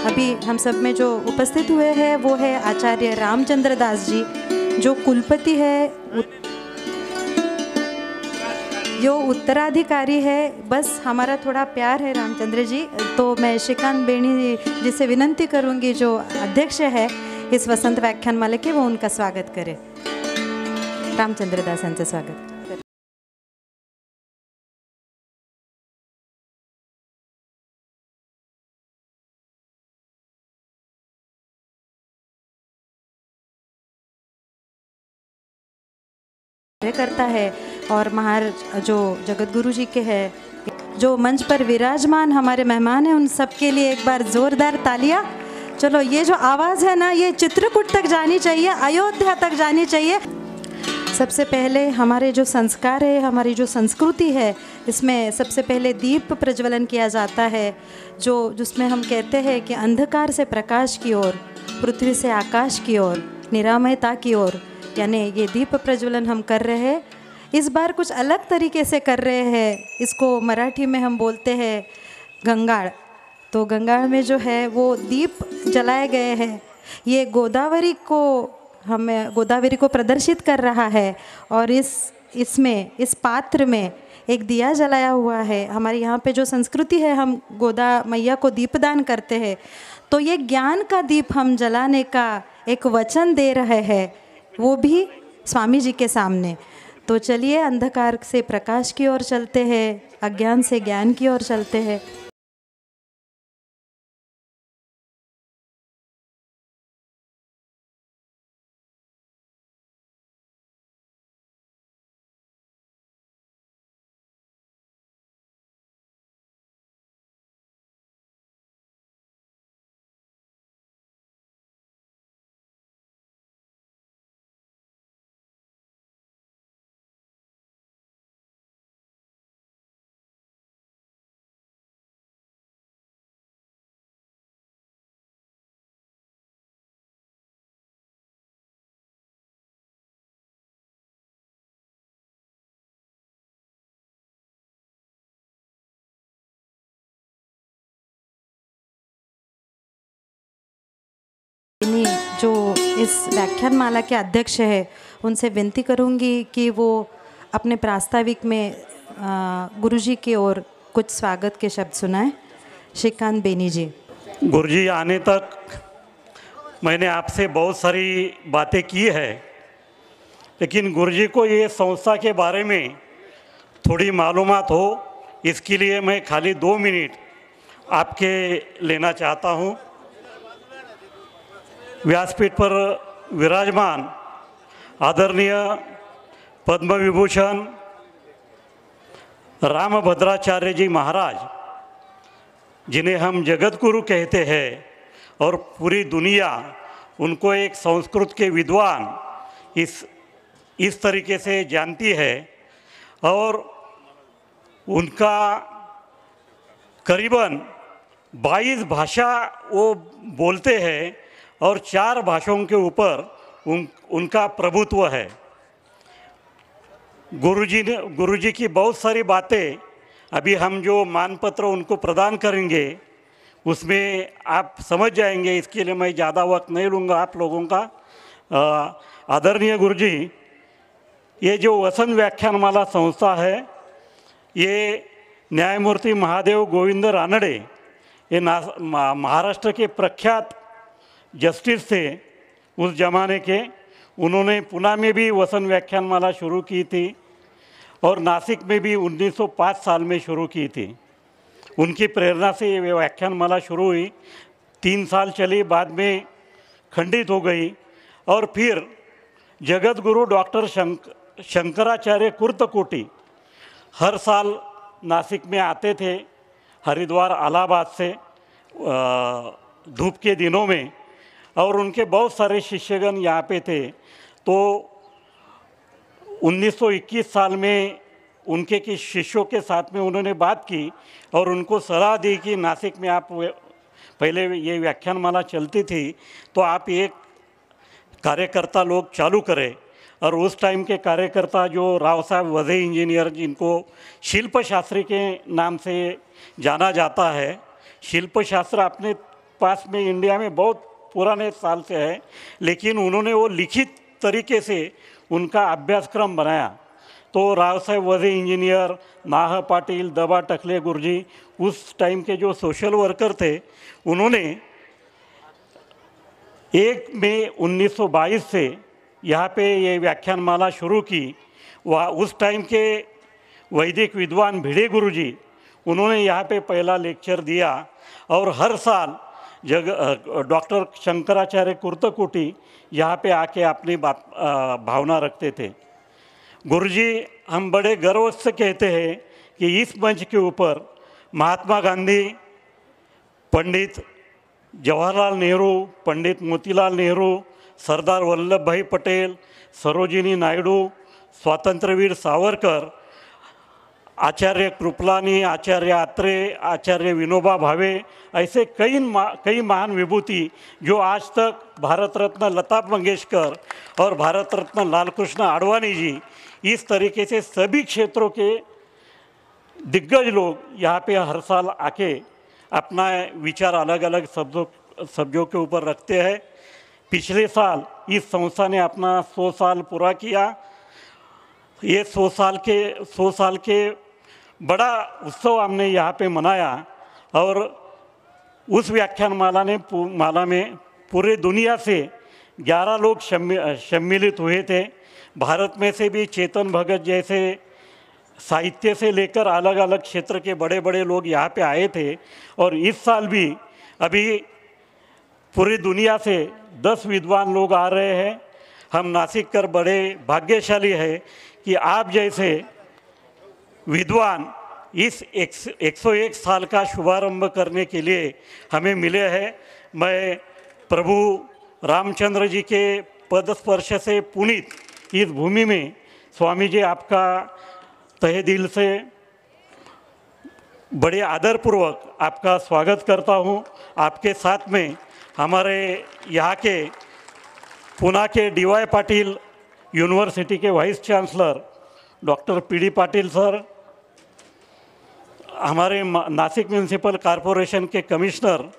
अभी हम सब में जो उपस्थित हुए हैं वो है आचार्य रामचंद्र दास जी जो कुलपति है, जो उत्तराधिकारी है. बस हमारा थोड़ा प्यार है रामचंद्र जी, तो मैं श्रीकांत बेनी जी से विनंती करूंगी जो अध्यक्ष है इस वसंत व्याख्यानमाला के, वो उनका स्वागत करें. रामचंद्र दासांचं स्वागत. करता है और जो जगद्गुरु जी के हैं जो मंच पर विराजमान हमारे मेहमान हैं उन सब के लिए एक बार जोरदार तालियां. चलो ये जो आवाज़ है ना ये चित्रकूट तक जानी चाहिए, अयोध्या तक जानी चाहिए. सबसे पहले हमारे जो संस्कार है, हमारी जो संस्कृति है, इसमें सबसे पहले दीप प्रज्वलन किया जाता है जिसमें हम कहते हैं कि अंधकार से प्रकाश की ओर, पृथ्वी से आकाश की ओर, निरामयता की ओर, यानी ये दीप प्रज्वलन हम कर रहे हैं. इस बार कुछ अलग तरीके से कर रहे हैं. इसको मराठी में हम बोलते हैं गंगाड़. तो गंगाड़ में जो है वो दीप जलाए गए हैं. ये गोदावरी को प्रदर्शित कर रहा है और इस पात्र में एक दिया जलाया हुआ है. हमारे यहाँ पे जो संस्कृति है हम गोदा मैया को दीपदान करते हैं, तो ये ज्ञान का दीप हम जलाने का एक वचन दे रहे हैं, वो भी स्वामी जी के सामने. तो चलिए अंधकार से प्रकाश की ओर चलते हैं, अज्ञान से ज्ञान की ओर चलते हैं. जो इस व्याख्यानमाला के अध्यक्ष है उनसे विनती करूंगी कि वो अपने प्रास्ताविक में गुरुजी की ओर कुछ स्वागत के शब्द सुनाएं. श्रीकांत बेनी जी. गुरुजी आने तक मैंने आपसे बहुत सारी बातें की है, लेकिन गुरुजी को ये संस्था के बारे में थोड़ी मालूमात हो, इसके लिए मैं खाली 2 मिनट आपके लेना चाहता हूँ. व्यासपीठ पर विराजमान आदरणीय पद्मविभूषण रामभद्राचार्य जी महाराज, जिन्हें हम जगतगुरु कहते हैं और पूरी दुनिया उनको एक संस्कृत के विद्वान इस तरीके से जानती है, और उनका करीबन 22 भाषा वो बोलते हैं और 4 भाषाओं के ऊपर उनका प्रभुत्व है. गुरुजी की बहुत सारी बातें अभी हम जो मानपत्र उनको प्रदान करेंगे उसमें आप समझ जाएंगे. इसके लिए मैं ज़्यादा वक्त नहीं लूँगा आप लोगों का. आदरणीय गुरुजी, ये जो वसंत व्याख्यानमाला संस्था है ये न्यायमूर्ति महादेव गोविंद रानडे ये महाराष्ट्र के प्रख्यात जस्टिस थे उस ज़माने के. उन्होंने पुणे में भी वसंत व्याख्यानमाला शुरू की थी और नासिक में भी 1905 साल में शुरू की थी. उनकी प्रेरणा से ये व्याख्यानमाला शुरू हुई। 3 साल चली, बाद में खंडित हो गई और फिर जगत गुरु डॉक्टर शंकराचार्य कुर्तकोटी हर साल नासिक में आते थे, हरिद्वार इलाहाबाद से धूप के दिनों में, और उनके बहुत सारे शिष्यगण यहाँ पे थे। तो 1921 साल में उनके किस शिष्यों के साथ में उन्होंने बात की और उनको सलाह दी कि नासिक में आप पहले ये व्याख्यानमाला चलती थी तो आप एक कार्यकर्ता लोग चालू करें। और उस टाइम के कार्यकर्ता जो राव साहब वज़े इंजीनियर, जिनको शिल्पशास्त्री के नाम से जाना जाता है, शिल्पशास्त्र अपने पास में इंडिया में बहुत पुराने साल से है, लेकिन उन्होंने वो लिखित तरीके से उनका अभ्यासक्रम बनाया। तो राव साहब वज़े इंजीनियर, नाह पाटिल, दबा टकले गुरुजी, उस टाइम के जो सोशल वर्कर थे, उन्होंने 1 मई 1922 से यहाँ पे ये व्याख्यानमाला शुरू की। वह उस टाइम के वैदिक विद्वान भिड़े गुरुजी, उन्होंने यहाँ पे पहला लेक्चर दिया और हर साल डॉक्टर शंकराचार्य कुर्तकोटी यहाँ पे आके अपनी भावना रखते थे। गुरुजी, हम बड़े गर्व से कहते हैं कि इस मंच के ऊपर महात्मा गांधी, पंडित जवाहरलाल नेहरू, पंडित मोतीलाल नेहरू, सरदार वल्लभ भाई पटेल, सरोजिनी नायडू, स्वातंत्र्यवीर सावरकर, आचार्य कृपलानी, आचार्य आत्रे, आचार्य विनोबा भावे, ऐसे कई महान विभूति जो आज तक भारत रत्न लता मंगेशकर और भारत रत्न लाल कृष्ण आडवाणी जी, इस तरीके से सभी क्षेत्रों के दिग्गज लोग यहाँ पे हर साल आके अपना विचार अलग अलग सब्जों के ऊपर रखते हैं। पिछले साल इस संस्था ने अपना 100 साल पूरा किया। ये 100 साल के बड़ा उत्सव हमने यहाँ पे मनाया और उस व्याख्यानमाला में पूरे दुनिया से 11 लोग सम्मिलित हुए थे। भारत में से भी चेतन भगत जैसे साहित्य से लेकर अलग अलग क्षेत्र के बड़े बड़े लोग यहाँ पे आए थे। और इस साल भी अभी पूरी दुनिया से 10 विद्वान लोग आ रहे हैं। हम नासिक कर बड़े भाग्यशाली है कि आप जैसे विद्वान इस 101 साल का शुभारंभ करने के लिए हमें मिले हैं। मैं प्रभु रामचंद्र जी के पद स्पर्श से पुनीत इस भूमि में स्वामी जी आपका तहे दिल से बड़े आदरपूर्वक आपका स्वागत करता हूं। आपके साथ में हमारे यहाँ के पुणे के DY पाटिल यूनिवर्सिटी के vice chancellor doctor PD Patil sir, हमारे नासिक म्यूनसिपल कॉरपोरेशन के कमिश्नर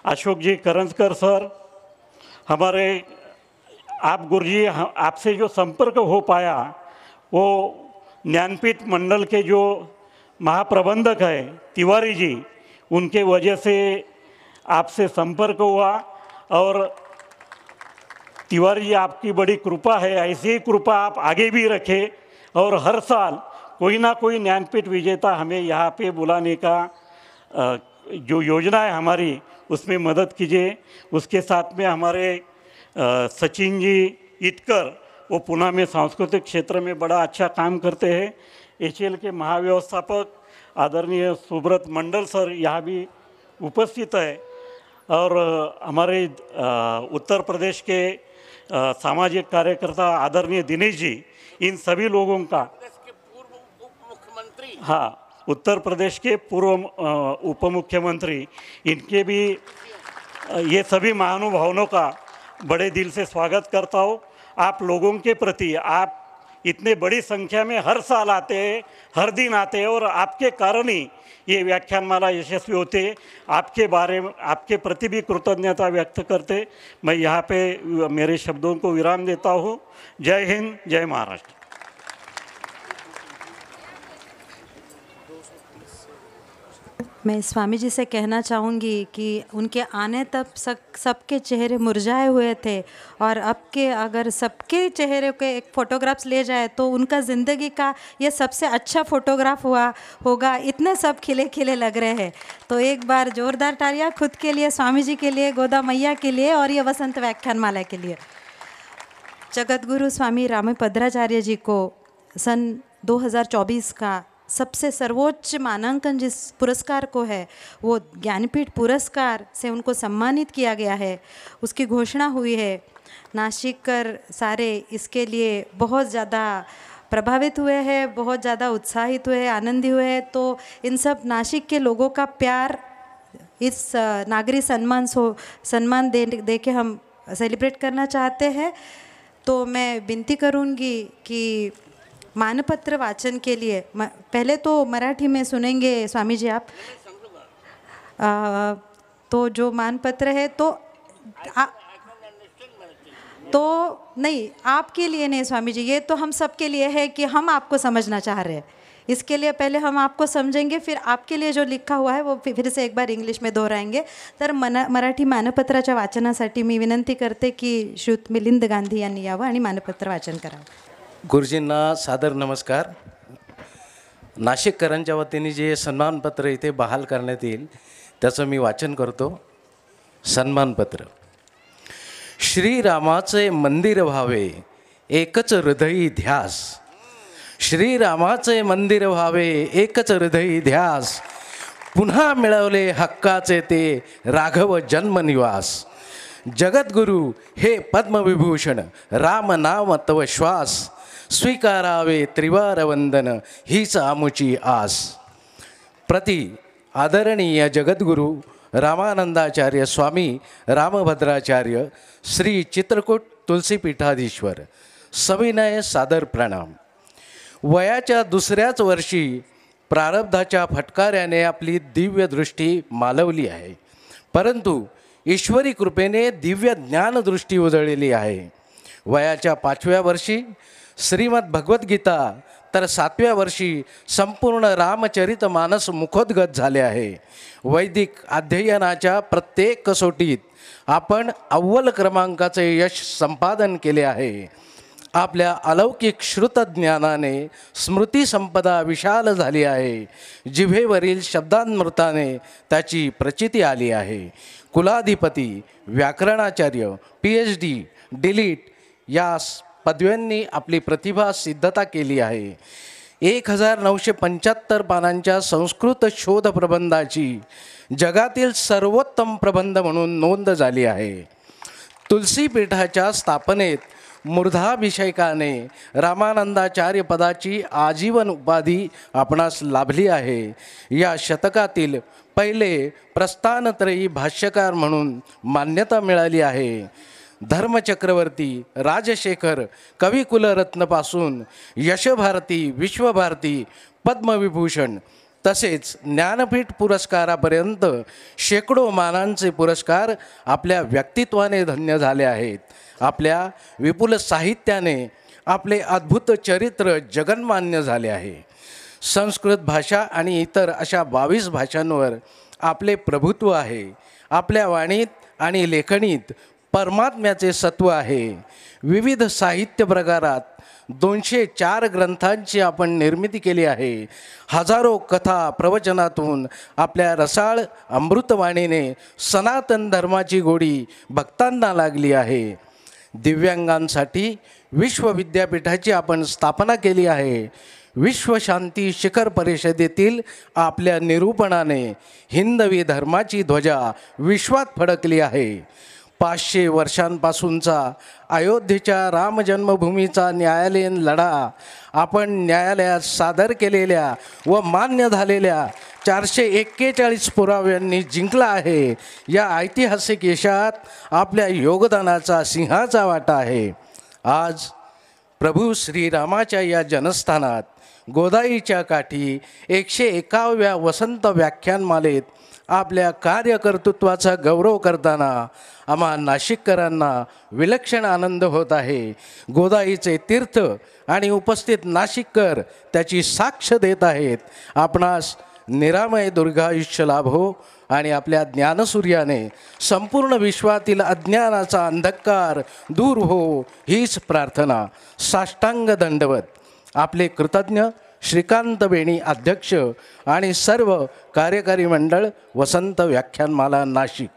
अशोक जी करंजकर सर, हमारे आप गुरुजी, आपसे जो संपर्क हो पाया वो ज्ञानपीठ मंडल के जो महाप्रबंधक है तिवारी जी, उनके वजह से आपसे संपर्क हुआ। और तिवारी जी, आपकी बड़ी कृपा है, ऐसी ही कृपा आप आगे भी रखें और हर साल कोई ना कोई ज्ञानपीठ विजेता हमें यहाँ पे बुलाने का जो योजना है हमारी, उसमें मदद कीजिए। उसके साथ में हमारे सचिन जी इटकर, वो पुणे में सांस्कृतिक क्षेत्र में बड़ा अच्छा काम करते हैं। HL के महाव्यवस्थापक आदरणीय सुब्रत मंडल सर यहाँ भी उपस्थित है। और हमारे उत्तर प्रदेश के सामाजिक कार्यकर्ता आदरणीय दिनेश जी, इन सभी लोगों का, हाँ, उत्तर प्रदेश के पूर्व उप मुख्यमंत्री, इनके भी ये सभी महानुभावों का बड़े दिल से स्वागत करता हूँ। आप लोगों के प्रति, आप इतने बड़ी संख्या में हर साल आते हैं, हर दिन आते हैं और आपके कारण ही ये व्याख्यानमाला यशस्वी होते। आपके बारे में, आपके प्रति भी कृतज्ञता व्यक्त करते मैं यहाँ पे मेरे शब्दों को विराम देता हूँ। जय हिंद, जय महाराष्ट्र। मैं स्वामी जी से कहना चाहूँगी कि उनके आने तक सबके चेहरे मुरझाए हुए थे, और अब के अगर सबके चेहरे के एक फ़ोटोग्राफ्स ले जाए तो उनका ज़िंदगी का ये सबसे अच्छा फ़ोटोग्राफ होगा। इतने सब खिले खिले लग रहे हैं। तो एक बार ज़ोरदार तालियां खुद के लिए, स्वामी जी के लिए, गोदा मैया के लिए और ये वसंत व्याख्यानमाला के लिए। जगतगुरु स्वामी रामभद्राचार्य जी को सन 2024 का सबसे सर्वोच्च मानांकन जिस पुरस्कार को है वो ज्ञानपीठ पुरस्कार से उनको सम्मानित किया गया है, उसकी घोषणा हुई है। नासिककर सारे इसके लिए बहुत ज़्यादा प्रभावित हुए हैं, बहुत ज़्यादा उत्साहित हुए हैं, आनंदी हुए हैं। तो इन सब नासिक के लोगों का प्यार इस नागरिक सम्मान दे के हम सेलिब्रेट करना चाहते हैं। तो मैं विनती करूँगी कि मानपत्र वाचन के लिए पहले तो मराठी में सुनेंगे स्वामी जी आप। तो जो मानपत्र है तो नहीं, आपके लिए नहीं स्वामी जी, ये तो हम सब के लिए है कि हम आपको समझना चाह रहे हैं। इसके लिए पहले हम आपको समजेंगे, फिर आपके लिए जो लिखा हुआ है वो फिर से एक बार इंग्लिश में दोहराएंगे। तर मराठी मानपत्राच्या वाचनासाठी मी विनंती करते की श्रुत मिलिंद गांधी यांनी यावं आणि मानपत्र वाचन करावं। गुरुजींना सादर नमस्कार। नाशिककरांच्या वतीने जे सन्मानपत्र इथे बहाल करण्यात येईल त्याचं मी वाचन करतो। सन्मानपत्र। श्रीरामाचे मंदिर व्हावे एकच हृदयी ध्यास, श्रीरामाचे मंदिर व्हावे एकच हृदयी ध्यास, पुन्हा मिळवले हक्काचे ते राघव जन्मनिवास, जगद्गुरु हे पद्मविभूषण राम नाम तव श्वास, स्वीकारावे त्रिवार वंदन हीच आमुची आस। प्रति आदरणीय जगद्गुरु रामानंदाचार्य स्वामी रामभद्राचार्य श्री चित्रकूट तुलसीपीठाधीश्वर, सविनय सादर प्रणाम। वयाच्या दुसऱ्याच वर्षी प्रारब्धाच्या फटकाऱ्याने आपली दिव्य दृष्टी मालवली आहे, परंतु ईश्वरी कृपेने दिव्य ज्ञानदृष्टी उजळलेली आहे। वयाच्या 5व्या वर्षी श्रीमद भगवद्गीता, तर 7व्या वर्षी संपूर्ण रामचरित मानस मुखोद्गत झाले आहे। वैदिक अध्ययनाच्या प्रत्येक कसोटीत आपण अव्वल क्रमांकाचे यश संपादन केले आहे। आपल्या अलौकिक श्रुतज्ञानाने स्मृती संपदा विशाल झाली आहे। जिभेवरील शब्दांमृताने त्याची प्रचिती आली आहे। कुलाधिपती, व्याकरणाचार्य, PhD, डिलीट या पदव्यांनी आपली प्रतिभा सिद्धता केली आहे। 1975 पानांच्या संस्कृत शोध प्रबंधाची जगातील सर्वोत्तम प्रबंध म्हणून नोंद झाली आहे। तुलसीपीठाच्या स्थापनेत मूर्धाभिषेकाने रामानंदाचार्य पदाची आजीवन उपाधी आपणास लाभली आहे। या शतकातील पहिले प्रस्थानत्रयी भाष्यकार म्हणून मान्यता मिळाली आहे। धर्मचक्रवर्ती, राजशेखर, कविकुलरत्नपासून यशभारती, विश्वभारती, पद्मविभूषण तसेच ज्ञानपीठ पुरस्कारापर्यंत शेकडो मानांचे पुरस्कार आपल्या व्यक्तित्वाने धन्य झाले आहेत। आपल्या विपुल साहित्याने आपले अद्भुत चरित्र जगन्मान्य झाले आहे। संस्कृत भाषा आणि इतर अशा 22 भाषांवर आपले प्रभुत्व आहे। आपल्या वाणीत आणि लेखणीत परमात्म्याचे सत्व आहे। विविध साहित्य प्रकारात 204 ग्रंथांची आपण निर्मिती केली आहे। हजारो कथा प्रवचनातून आपल्या रसाळ अमृतवाणीने सनातन धर्माची गोडी भक्तांना लागली आहे। दिव्यांगांसाठी विश्वविद्यापीठाची आपण स्थापना केली आहे। विश्वशांती शिखर परिषदेतील आपल्या निरूपणाने हिंदवी धर्माची ध्वजा विश्वात फडकली आहे। 500 वर्षांपासूनचा अयोध्येच्या राम जन्मभूमीचा न्यायालयीन लढा आपण न्यायालयात सादर केलेल्या व मान्य झालेल्या 441 पुराव्यांनी जिंकला आहे। या ऐतिहासिक यशात आपल्या योगदानाचा सिंहाचा वाटा आहे। आज प्रभू श्रीरामाच्या या जनस्थानात गोदाईच्या काठी 101व्या वसंत व्याख्यानमालेत आपल्या कार्यकर्तृत्वाचा गौरव करताना आम्हा नाशिककरांना विलक्षण आनंद होत आहे। गोदाईचे तीर्थ आणि उपस्थित नाशिककर त्याची साक्ष देत आहेत। आपणास निरामय दुर्गायुष्य लाभो आणि आपल्या ज्ञानसूर्याने संपूर्ण विश्वातील अज्ञानाचा अंधकार दूर हो हीच प्रार्थना. साष्टांग दंडवत. आपले कृतज्ञ श्रीकांत बेणी अध्यक्ष आणि सर्व कार्यकारी मंडळ वसंत व्याख्यानमाला नाशिक.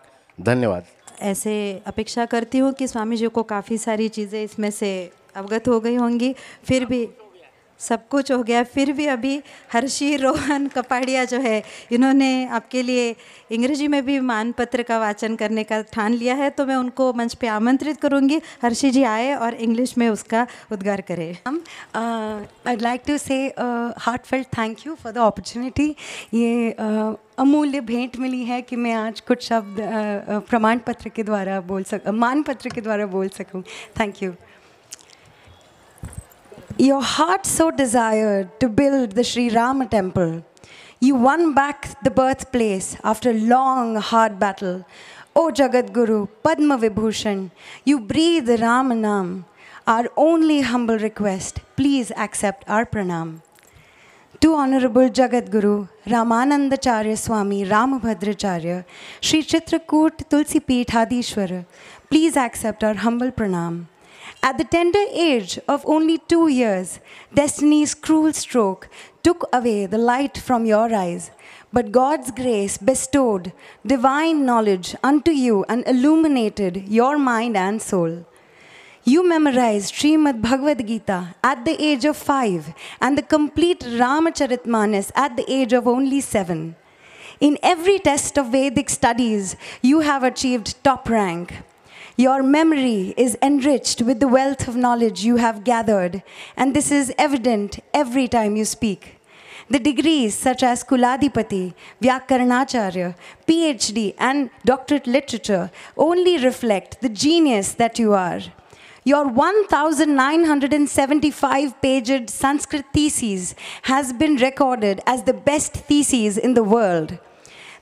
धन्यवाद. ऐसे अपेक्षा करती हूँ कि स्वामी जी को काफ़ी सारी चीज़ें इसमें से अवगत हो गई होंगी, फिर भी सब कुछ हो गया, फिर भी अभी हर्षी रोहन कपाड़िया जो है इन्होंने आपके लिए अंग्रेजी में भी मानपत्र का वाचन करने का ठान लिया है, तो मैं उनको मंच पे आमंत्रित करूंगी. हर्षी जी आए और इंग्लिश में उसका उद्गार करें. I'd like to say heartfelt thank you for the opportunity. ये अमूल्य भेंट मिली है कि मैं आज कुछ शब्द प्रमाणपत्र के द्वारा मानपत्र के द्वारा बोल सकूं. Thank you. Your heart so desired to build the Sri Rama temple. You won back the birthplace after a long, hard battle. O Jagat Guru, Padma Vibhushan, you breathe the Rama Nam. Our only humble request, please accept our pranam. To Honorable Jagat Guru, Ramanandacharya Swami Ramabhadracharya, Sri Chitrakoot Tulsi Peethadishwara, please accept our humble pranam. At the tender age of only 2 years, destiny's cruel stroke took away the light from your eyes. But God's grace bestowed divine knowledge unto you and illuminated your mind and soul. You memorized Srimad Bhagavad Gita at the age of 5 and the complete Ramacharitmanas at the age of only 7. In every test of Vedic studies, you have achieved top rank. Your memory is enriched with the wealth of knowledge you have gathered, and this is evident every time you speak. The degrees such as Kuladipati, Vyakaranacharya, PhD, and doctorate literature only reflect the genius that you are. Your 1,975-paged Sanskrit thesis has been recorded as the best thesis in the world.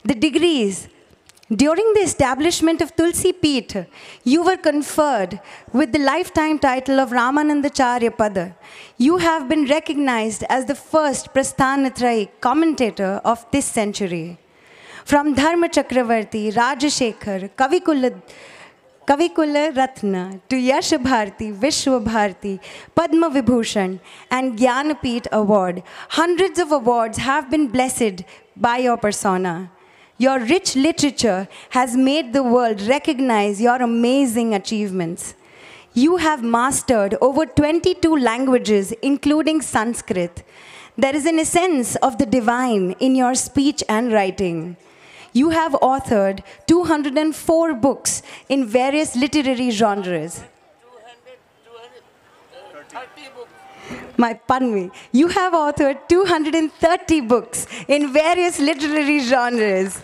The degrees during the establishment of Tulsi Peeth, you were conferred with the lifetime title of Ramanandacharya Pada. You have been recognized as the first Prasthanatrayi commentator of this century. From Dharma Chakravarti, Rajashekhar, Kavikula Ratna to Yasha Bharti, Vishwa Bharti, Padma Vibhushan and Jnanapeeth Award, hundreds of awards have been blessed by your persona. Your rich literature has made the world recognize your amazing achievements. You have mastered over 22 languages, including Sanskrit. There is an essence of the divine in your speech and writing. You have authored 204 books in various literary genres. Pardon me. You have authored 230 books in various literary genres.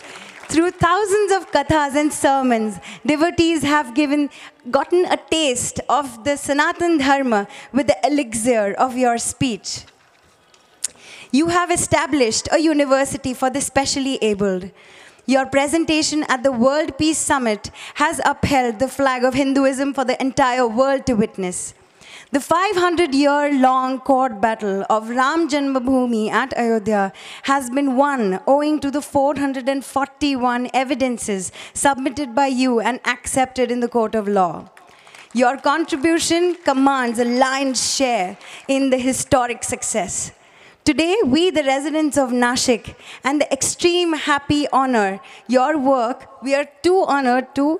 Through thousands of kathas and sermons, devotees have gotten a taste of the Sanatan Dharma with the elixir of your speech. You have established a university for the specially abled. Your presentation at the World Peace Summit has upheld the flag of Hinduism for the entire world to witness. The 500-year-long court battle of Ram Janmabhoomi at Ayodhya has been won owing to the 441 evidences submitted by you and accepted in the court of law. Your contribution commands a lion's share in the historic success. Today, we, the residents of Nashik, and the extreme happy honor your work, we are too honored to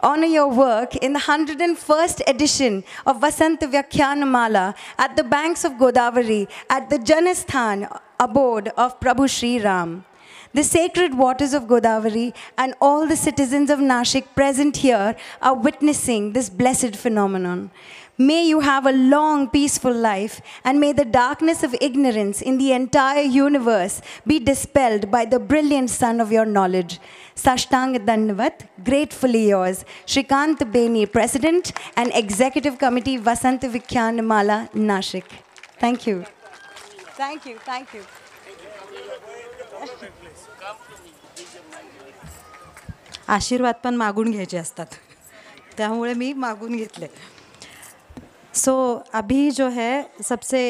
honor your work in the 101st edition of Vasanta Vyakhyanamala at the banks of Godavari at the Janasthan abode of Prabhu Sri Ram. The sacred waters of Godavari and all the citizens of Nashik present here are witnessing this blessed phenomenon. May you have a long, peaceful life, and may the darkness of ignorance in the entire universe be dispelled by the brilliant sun of your knowledge. Sashtang Dandavat, gratefully yours, Shrikant Beni, President and Executive Committee, Vasanta Vyakhyanamala, Nashik. Thank you. Thank you. Thank you. आशीर्वाद पण मागून घ्यायचे असतात, त्यामुळे मी मागून घेतले. सो अभी जो है सबसे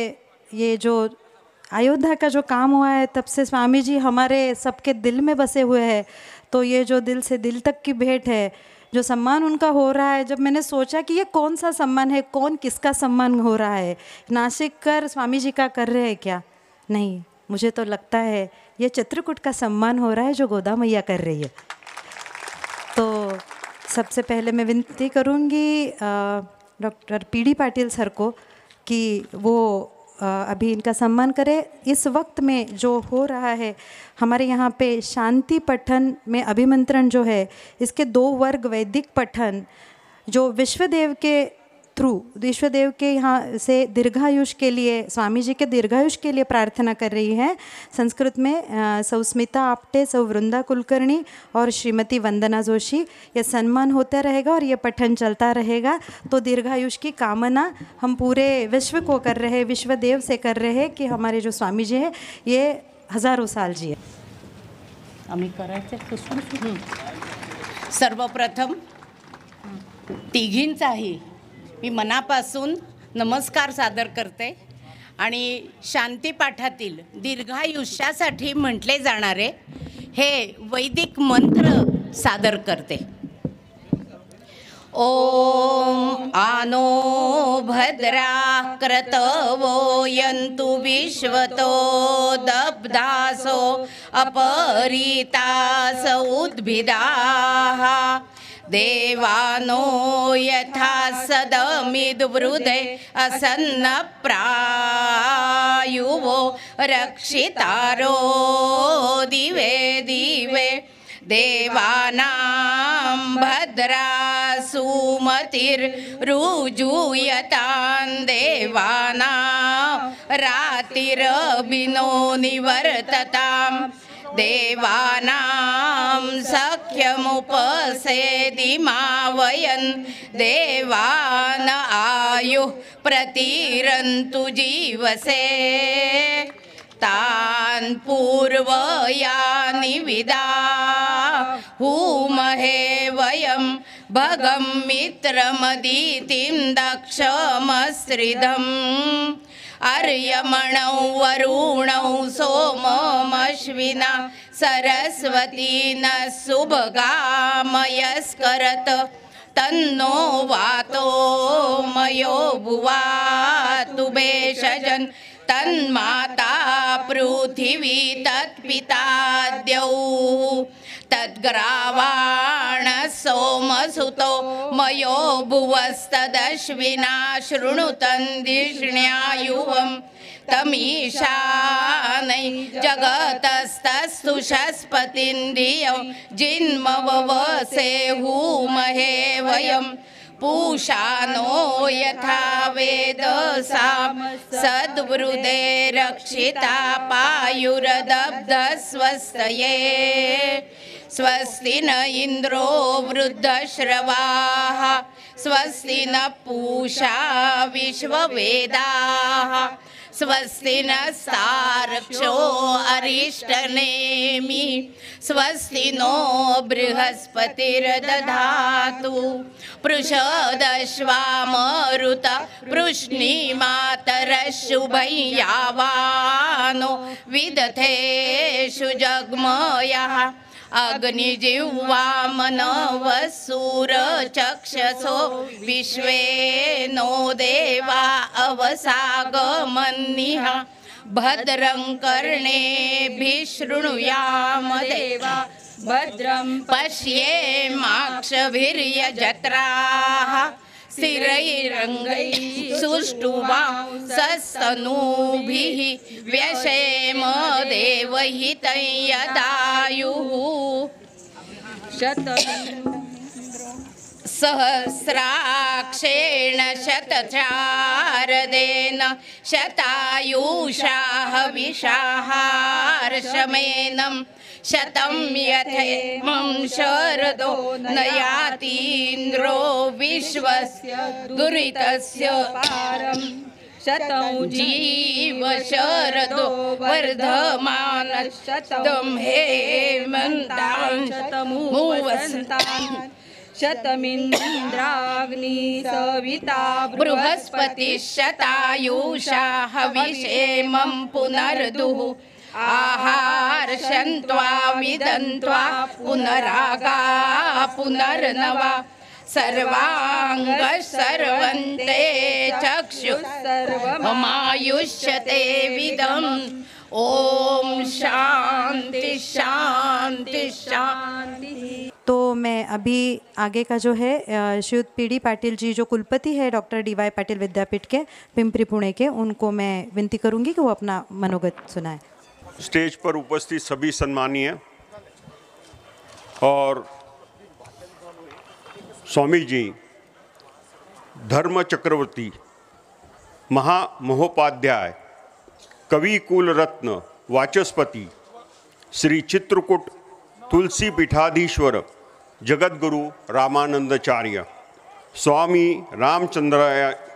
ये जो अयोध्या का जो काम हुआ है तब से स्वामी जी हमारे सबके दिल में बसे हुए हैं। तो ये जो दिल से दिल तक की भेंट है, जो सम्मान उनका हो रहा है, जब मैंने सोचा कि ये कौन सा सम्मान है, कौन किसका सम्मान हो रहा है, नासिक कर स्वामी जी का कर रहे हैं क्या? नहीं, मुझे तो लगता है ये चित्रकूट का सम्मान हो रहा है जो गोदा मैया कर रही है। तो सबसे पहले मैं विनती करूँगी डॉक्टर पीडी पाटिल सर को कि वो अभी इनका सम्मान करें। इस वक्त में जो हो रहा है हमारे यहाँ पे शांति पठन में अभिमंत्रण जो है, इसके 2 वर्ग वैदिक पठन जो विश्वदेव के थ्रू, विश्वदेव के यहाँ से दीर्घायुष के लिए, स्वामी जी के दीर्घायुष के लिए प्रार्थना कर रही है। संस्कृत में सौस्मिता आप्टे, सौ वृंदा कुलकर्णी और श्रीमती वंदना जोशी, ये सम्मान होता रहेगा और ये पठन चलता रहेगा। तो दीर्घायुष की कामना हम पूरे विश्व को कर रहे हैं, विश्वदेव से कर रहे हैं कि हमारे जो स्वामी जी हैं ये हजारों साल जिए। आम्ही करायचं सर्वप्रथम तिघींचाही मी मनापासून नमस्कार सादर करते आणि शांतीपाठातील दीर्घायुष्यासाठी म्हटले जाणारे हे वैदिक मंत्र सादर करते। ओम आनो भद्रा क्रतवो यन्तु विश्वतो दब्धासो अपरितास उद्भिदाः देवानो यथा सदमिद्वृधे असन्नप्रायुवो रक्षितारो दिवे दिवे देवानां भद्रा सुमतिर्रुजुयतां देवानां रातिरभिनो निवर्तताम् देवानां सख्यमुपसेदिमावयन् देवान आयुः प्रतिरन्तु जीवसे तान् पूर्वयानि विदाहुमहे वयं भगं मित्रमदितिं दक्षमस्त्रिधम् अर्यमणौ वरुणौ सोममश्विना सरस्वती न सुभगामयस्करत तन्नो वातो मयो भुवातु भेषजन् तन्माता पृथिवी तत्पिता द्यौः तद्ग्रावाण सोमसुतो मयो भुवस्तदश्विना शृणुतन्दिष्ण्यायुवं तमीशानै जगतस्तस्तु शस्पतिन्द्रियं जिन्मवसे हूमहे वयं पूषानो यथा वेदसां सद्वृदे रक्षिता पायुरदब्धस्वस्तये स्वस्ति न इन्द्रो वृद्धश्रवाः स्वस्ति न पूषा विश्ववेदाः स्वस्ति नस्तार्क्ष्यो अरिष्टनेमि स्वस्ति नो बृहस्पतिर्दधातु पृषदश्वामरुत पृश्निमातरशुभं यावानो विदथेषु जग्मयः अग्निजिह्वामनवसूरचक्षसो विश्वे नो देवा अवसागमन्निः भद्रं कर्णेभिः शृणुयाम देवा भद्रं पश्येमाक्षभिर्यजत्राः स्थिरैरङ्गैः सुष्ठुवांसस्तनूभिः व्यशेम देवहितं यदायुः सहस्राक्षेण शतचारदेन शतायुषा हविषाहार्षमेनं शतं यथेमं शरदो न यातीन्द्रो विश्वस्य दुरितस्य पारम् शतं जीव शरदो वर्धमानः शतं हेमन्तान् शतमु वसन्तान् शतमिन्द्राग्नि सविता बृहस्पतिः शतायुषा हविषेमं पुनर्दुः आहारशन्त्वा विदन्त्वा पुनरागा पुनर्नवा सर्वांगः सर्वन्ते चक्षुः सर्वमायुष्यते विदम् ओम शांति शांति शांति। तो मैं अभी आगे का जो है श्रीयुत पीडी पाटिल जी जो कुलपति है डॉक्टर DY पाटिल विद्यापीठ के पिंपरी पुणे के, उनको मैं विनती करूंगी कि वो अपना मनोगत सुनाए। स्टेज पर उपस्थित सभी सम्मानीय और स्वामी जी धर्म चक्रवर्ती महामहोपाध्याय कवि कुल रत्न वाचस्पति श्री चित्रकूट तुलसी पीठाधीश्वर जगद्गुरु रामानंदाचार्य स्वामी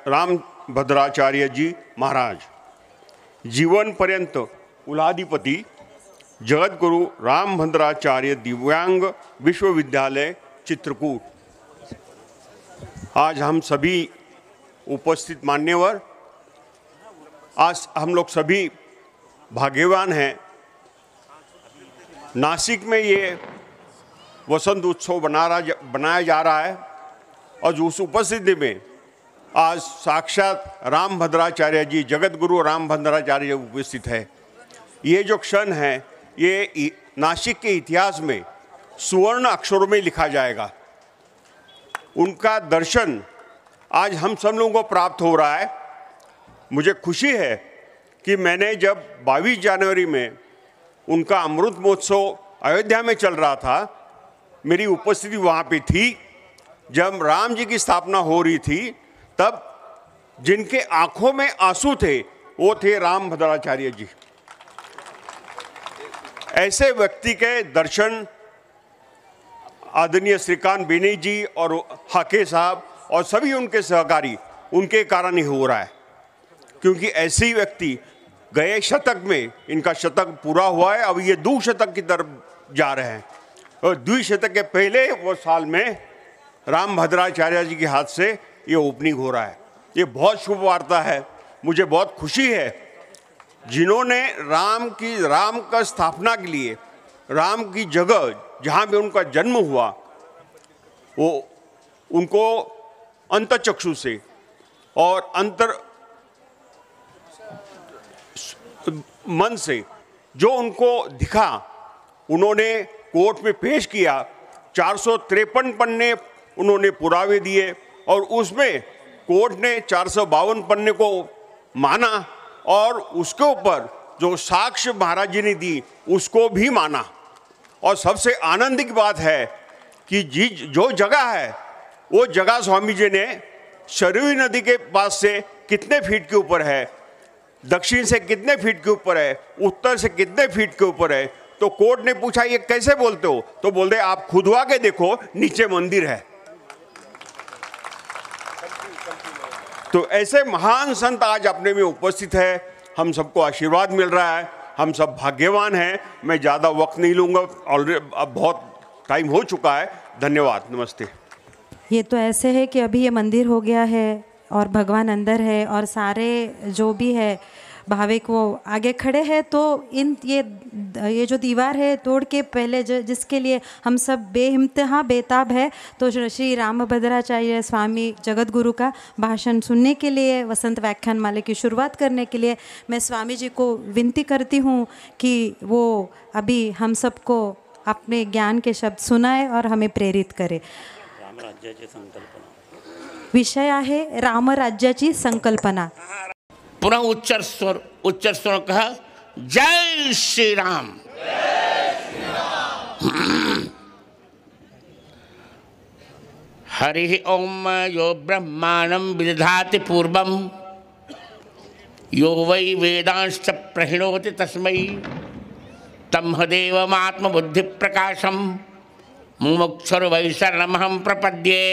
रामभद्राचार्य जी महाराज, जीवन पर्यंत कुलाधिपति जगद्गुरु रामभद्राचार्य दिव्यांग विश्वविद्यालय चित्रकूट। आज हम सभी उपस्थित मान्यवर, आज हम लोग सभी भाग्यवान हैं। नासिक में ये वसंत उत्सव बनाया जा रहा है और उस उपस्थिति में आज साक्षात रामभद्राचार्य जी, जगतगुरु रामभद्राचार्य उपस्थित है। ये जो क्षण है ये नासिक के इतिहास में सुवर्ण अक्षरों में लिखा जाएगा। उनका दर्शन आज हम सब लोगों को प्राप्त हो रहा है। मुझे खुशी है कि मैंने जब 22 जनवरी में उनका अमृत महोत्सव अयोध्या में चल रहा था, मेरी उपस्थिति वहाँ पे थी। जब राम जी की स्थापना हो रही थी तब जिनके आंखों में आंसू थे वो थे रामभद्राचार्य जी। ऐसे व्यक्ति के दर्शन आदरणीय श्रीकांत बेनी जी और हाके साहब और सभी उनके सहकारी उनके कारण ही हो रहा है, क्योंकि ऐसे ही व्यक्ति गए शतक में, इनका शतक पूरा हुआ है, अब ये द्विशतक की तरफ जा रहे हैं और द्विशतक के पहले वो साल में रामभद्राचार्य जी के हाथ से ये ओपनिंग हो रहा है। ये बहुत शुभ वार्ता है। मुझे बहुत खुशी है जिन्होंने राम का स्थापना के लिए राम की जगह जहाँ भी उनका जन्म हुआ वो उनको अंतचक्षु से और अंतर मन से जो उनको दिखा उन्होंने कोर्ट में पेश किया। 453 पन्ने उन्होंने पुरावे दिए और उसमें कोर्ट ने 452 पन्ने को माना और उसके ऊपर जो साक्ष्य महाराज जी ने दी उसको भी माना। और सबसे आनंद की बात है कि जो जगह है वो जगह स्वामी जी ने सरयू नदी के पास से कितने फीट के ऊपर है, दक्षिण से कितने फीट के ऊपर है, उत्तर से कितने फीट के ऊपर है। तो कोर्ट ने पूछा ये कैसे बोलते हो, तो बोलते आप खुदवा के देखो नीचे मंदिर है। तो ऐसे महान संत आज अपने में उपस्थित है, हम सबको आशीर्वाद मिल रहा है, हम सब भाग्यवान हैं। मैं ज़्यादा वक्त नहीं लूँगा, ऑलरेडी अब बहुत टाइम हो चुका है। धन्यवाद, नमस्ते। ये तो ऐसे है कि अभी ये मंदिर हो गया है और भगवान अंदर है और सारे जो भी है भाविक वो आगे खड़े हैं। तो ये जो दीवार है तोड़ के पहले जिसके लिए हम सब बेइंतहा बेताब है, तो श्री रामभद्राचार्य स्वामी जगतगुरु का भाषण सुनने के लिए, वसंत व्याख्यान माले की शुरुआत करने के लिए मैं स्वामी जी को विनती करती हूँ कि वो अभी हम सबको अपने ज्ञान के शब्द सुनाए और हमें प्रेरित करे। रामराज्याची संकल्पना विषय आहे रामराज्याची संकल्पना। पुनः उच्च स्वर कहा जय श्री राम। हरि ओम यो ब्रह्माणं विदधाति पूर्वं यो वै वेदांश्च प्रहिणोति तस्मै तमहदेवमात्मबुद्धि प्रकाशम मुमुक्षुर्वै शरणमहं प्रपद्ये।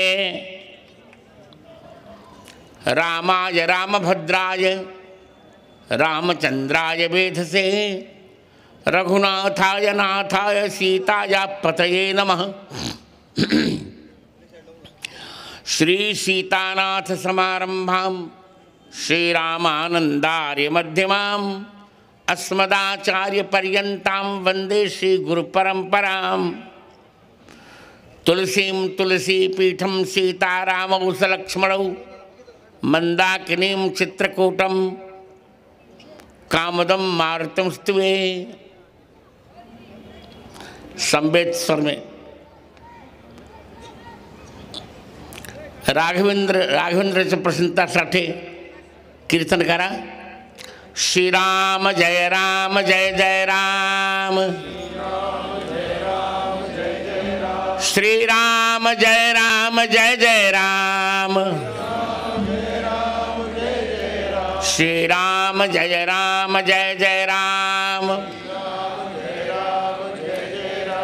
रामाय रामभद्राय रामचंद्राय वेधसे रघुनाथाय नाथाय सीताया पतये नमः। श्री सीतानाथ समारंभां श्रीरामानंदार्य मध्यमाम् अस्मदाचार्य पर्यन्तां वंदे श्री गुरु परंपरां। तुलसीं तुलसीपीठं सीतारामौसलक्ष्मणौ मंदाकिनीं चित्रकूटं कामदं मारुतं स्तुवे। संवेद स्वर में राघवेंद्र प्रसन्नतासाठी कीर्तन करा। श्री राम जय राम जय जय राम, श्री राम जय राम जय जय राम, श्री राम जय राम जय जय राम,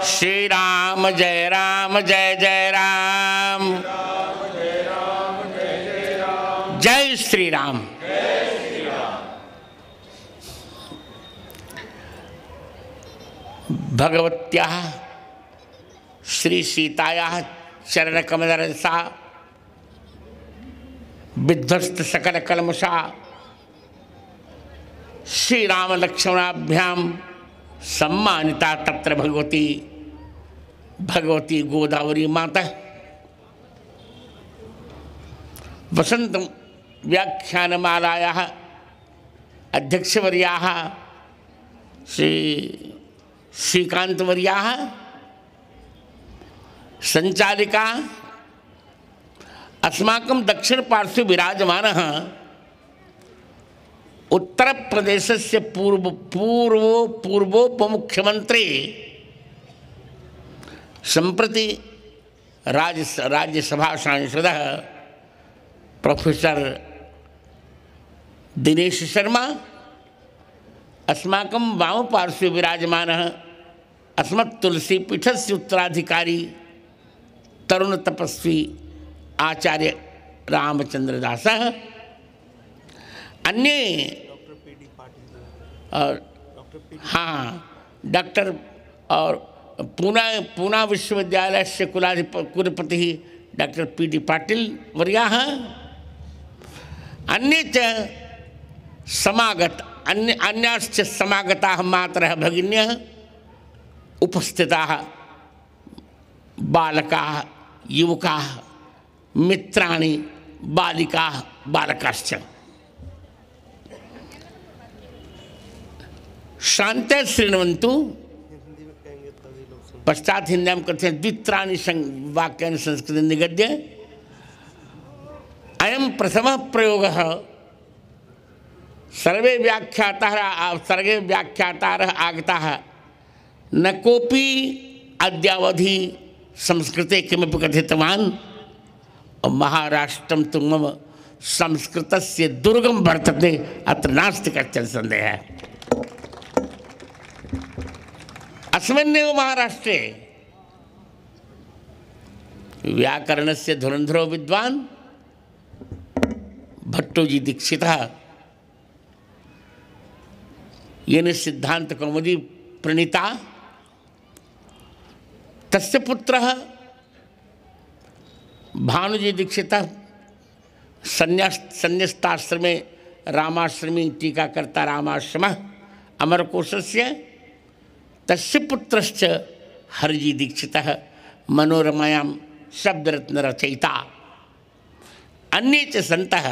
श्री राम जय राम जय जय राम, जय श्री राम। भगवत्याः श्री सीतायाः चरणकमलरसा विध्वस्त सकल कलमषा श्री राम लक्ष्मणाभ्यां सम्मानिता तत्र भगवती गोदावरी माता। वसंत व्याख्यानमालायाः अध्यक्षवर्याः श्री श्रीकांतवर्याः, संचालिका अस्माकं दक्षिण पार्श्वे विराजमानः उत्तर प्रदेशस्य पूर्वोपमुख्यमंत्री संप्रति राज्यसभा सांसदः प्रोफेसर दिनेश शर्मा, अस्माकं वामपार्श्वे विराजमानः अस्मत् तुलसीपीठस्य उत्तराधिकारी तरुण तपस्वी आचार्य रामचंद्रदासः, अन्ये और हाँ डॉक्टर और पूना विश्वविद्यालय से कुलपति डॉक्टर पी.डी. पाटिल वर्याः, अन्ये च अन्याश्च समागताः मातरः भगिन्यः, उपस्थिताः बालकाः युवकाः मित्राणि बालिकाः बालकाश्च। शान्त्या शृण्वन्तु। पश्चात हिंदी में कहते हैं द्वित्राणि वाक्यानि संस्कृते निगद्य। अयं प्रथमः प्रयोगः। सर्वे व्याख्यातारः आगताः, न कोऽपि अद्यावधि संस्कृते किमपि कथितवान्। और महाराष्ट्रं तु मम संस्कृतस्य दुर्गं वर्तते, अत्र नास्ति कश्चन संदेहः। अस्मिन्नेव महाराष्ट्रे व्याकरणस्य धुरन्धरो विद्वान् भट्टोजी दीक्षितः, येन सिद्धांत कौमुदी प्रणीता, तस्य पुत्रः भानुजी दीक्षितः संन्यस्ताश्रमे रामाश्रमी टीकाकर्ता रामाश्रमः अमरकोशस्य, तस्य पुत्रश्च हरजी दीक्षितः मनोरमायां शब्दरत्नरचयिता। अन्ये च सन्तः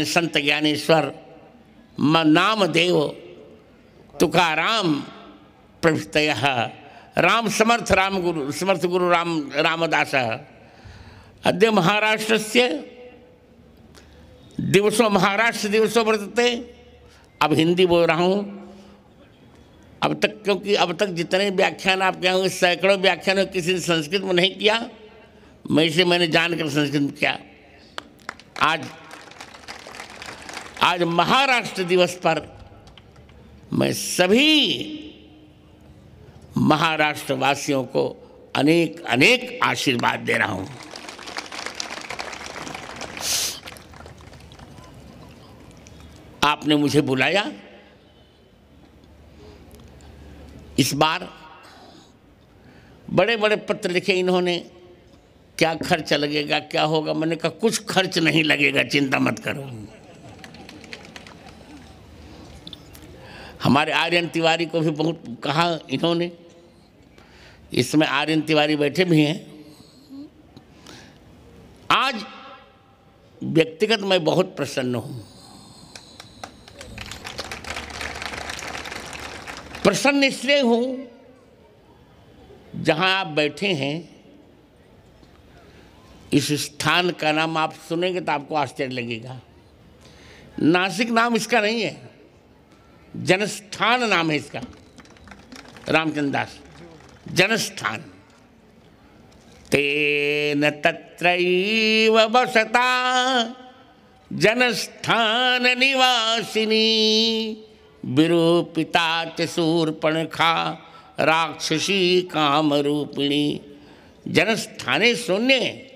संत ज्ञानेश्वर नामदेव तुकाराम प्रभृतयः, राम समर्थ गुरु रामदासः। अद्य महाराष्ट्र दिवसो वर्तते। अब हिंदी बोल रहा हूँ अब तक, क्योंकि अब तक जितने व्याख्यान आप क्या होंगे, सैकड़ों व्याख्यान किसी ने संस्कृत में नहीं किया, मैंने जानकर संस्कृत में किया। आज महाराष्ट्र दिवस पर मैं सभी महाराष्ट्र वासियों को अनेक अनेक आशीर्वाद दे रहा हूँ। आपने मुझे बुलाया। इस बार बड़े बड़े पत्र लिखे इन्होंने, क्या खर्च लगेगा, क्या होगा। मैंने कहा कुछ खर्च नहीं लगेगा, चिंता मत करो। हमारे आर्यन तिवारी को भी बहुत कहा इन्होंने, इसमें आर्यन तिवारी बैठे भी हैं। आज व्यक्तिगत मैं बहुत प्रसन्न हूँ। प्रसन्न इसलिए हूँ, जहाँ आप बैठे हैं इस स्थान का नाम आप सुनेंगे तो आपको आश्चर्य लगेगा। नासिक नाम इसका नहीं है, जनस्थान नाम है इसका। रामचंद्र दास, जनस्थान। तेन तत्रैव वसता जनस्थान निवासिनी विरूपिता च शूर्पणखा राक्षसी कामरूपिणी। जनस्थाने शून्य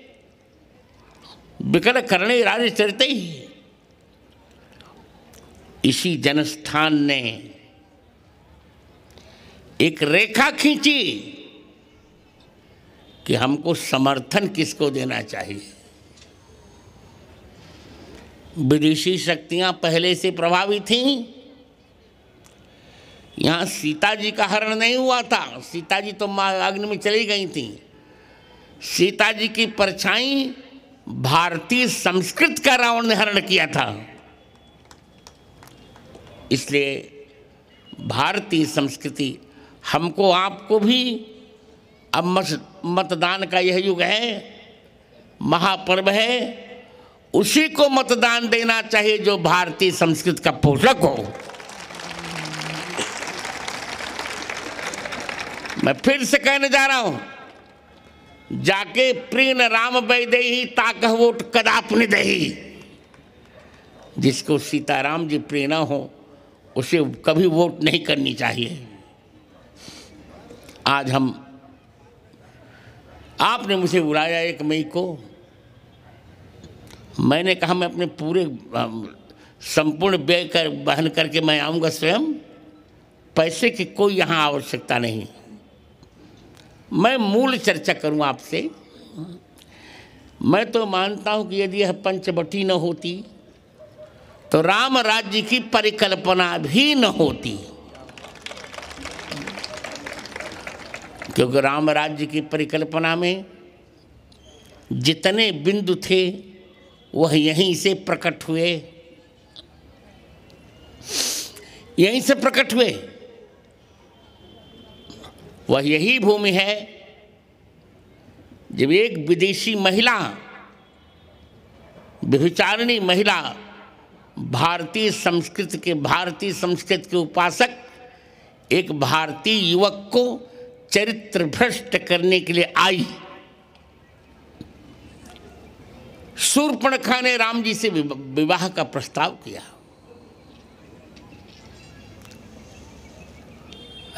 विकल करणे राज चरित ही। इसी जनस्थान ने एक रेखा खींची कि हमको समर्थन किसको देना चाहिए। विदेशी शक्तियां पहले से प्रभावी थीं। यहाँ सीता जी का हरण नहीं हुआ था, सीता जी तो अग्नि में चली गई थी। सीता जी की परछाई भारतीय संस्कृत का रावण ने हरण किया था। इसलिए भारतीय संस्कृति हमको आपको भी, अब मतदान का यह युग है, महापर्व है, उसी को मतदान देना चाहिए जो भारतीय संस्कृति का पोषक हो। मैं फिर से कहने जा रहा हूं, जाके प्रीण राम वैदेही ताकह वोट कदापि दही। जिसको सीताराम जी प्रिय न हो उसे कभी वोट नहीं करनी चाहिए। आज हम, आपने मुझे बुलाया 1 मई को, मैंने कहा मैं अपने पूरे संपूर्ण व्यय कर वहन करके मैं आऊँगा स्वयं, पैसे की कोई यहाँ आवश्यकता नहीं। मैं मूल चर्चा करूँ आपसे। मैं तो मानता हूँ कि यदि यह पंचवटी न होती तो राम राज्य की परिकल्पना भी न होती, क्योंकि राम राज्य की परिकल्पना में जितने बिंदु थे वह यहीं से प्रकट हुए, यहीं से प्रकट हुए। वह यही भूमि है जब एक विदेशी महिला, व्यभिचारिणी महिला, भारतीय संस्कृति के उपासक एक भारतीय युवक को चरित्र भ्रष्ट करने के लिए आई। शूर्पणखा ने राम जी से विवाह का प्रस्ताव किया।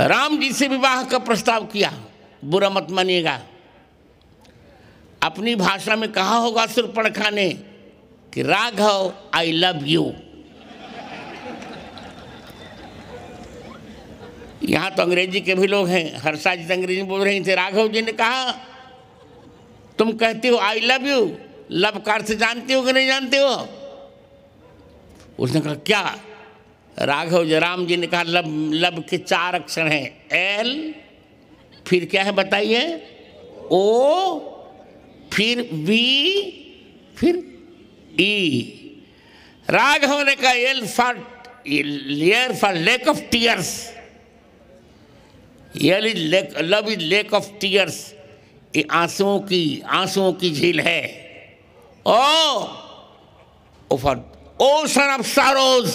राम जी से विवाह का प्रस्ताव किया, बुरा मत मानिएगा। अपनी भाषा में कहा होगा शूर्पणखा ने कि राघव आई लव यू। यहाँ तो अंग्रेजी के भी लोग हैं, हर्षा जी अंग्रेजी बोल रही थे। राघव जी ने कहा तुम कहते हो आई लव यू, लव का अर्थ जानते हो कि नहीं जानते हो? उसने कहा क्या? राघव जी, राम जी ने कहा लब के 4 अक्षर हैं, एल, फिर क्या है बताइए, ओ, फिर वी, फिर ई। राघव ने कहा L for lake of tears, love is lake of tears, ये आंसुओं की झील है। O for ocean of sorrows,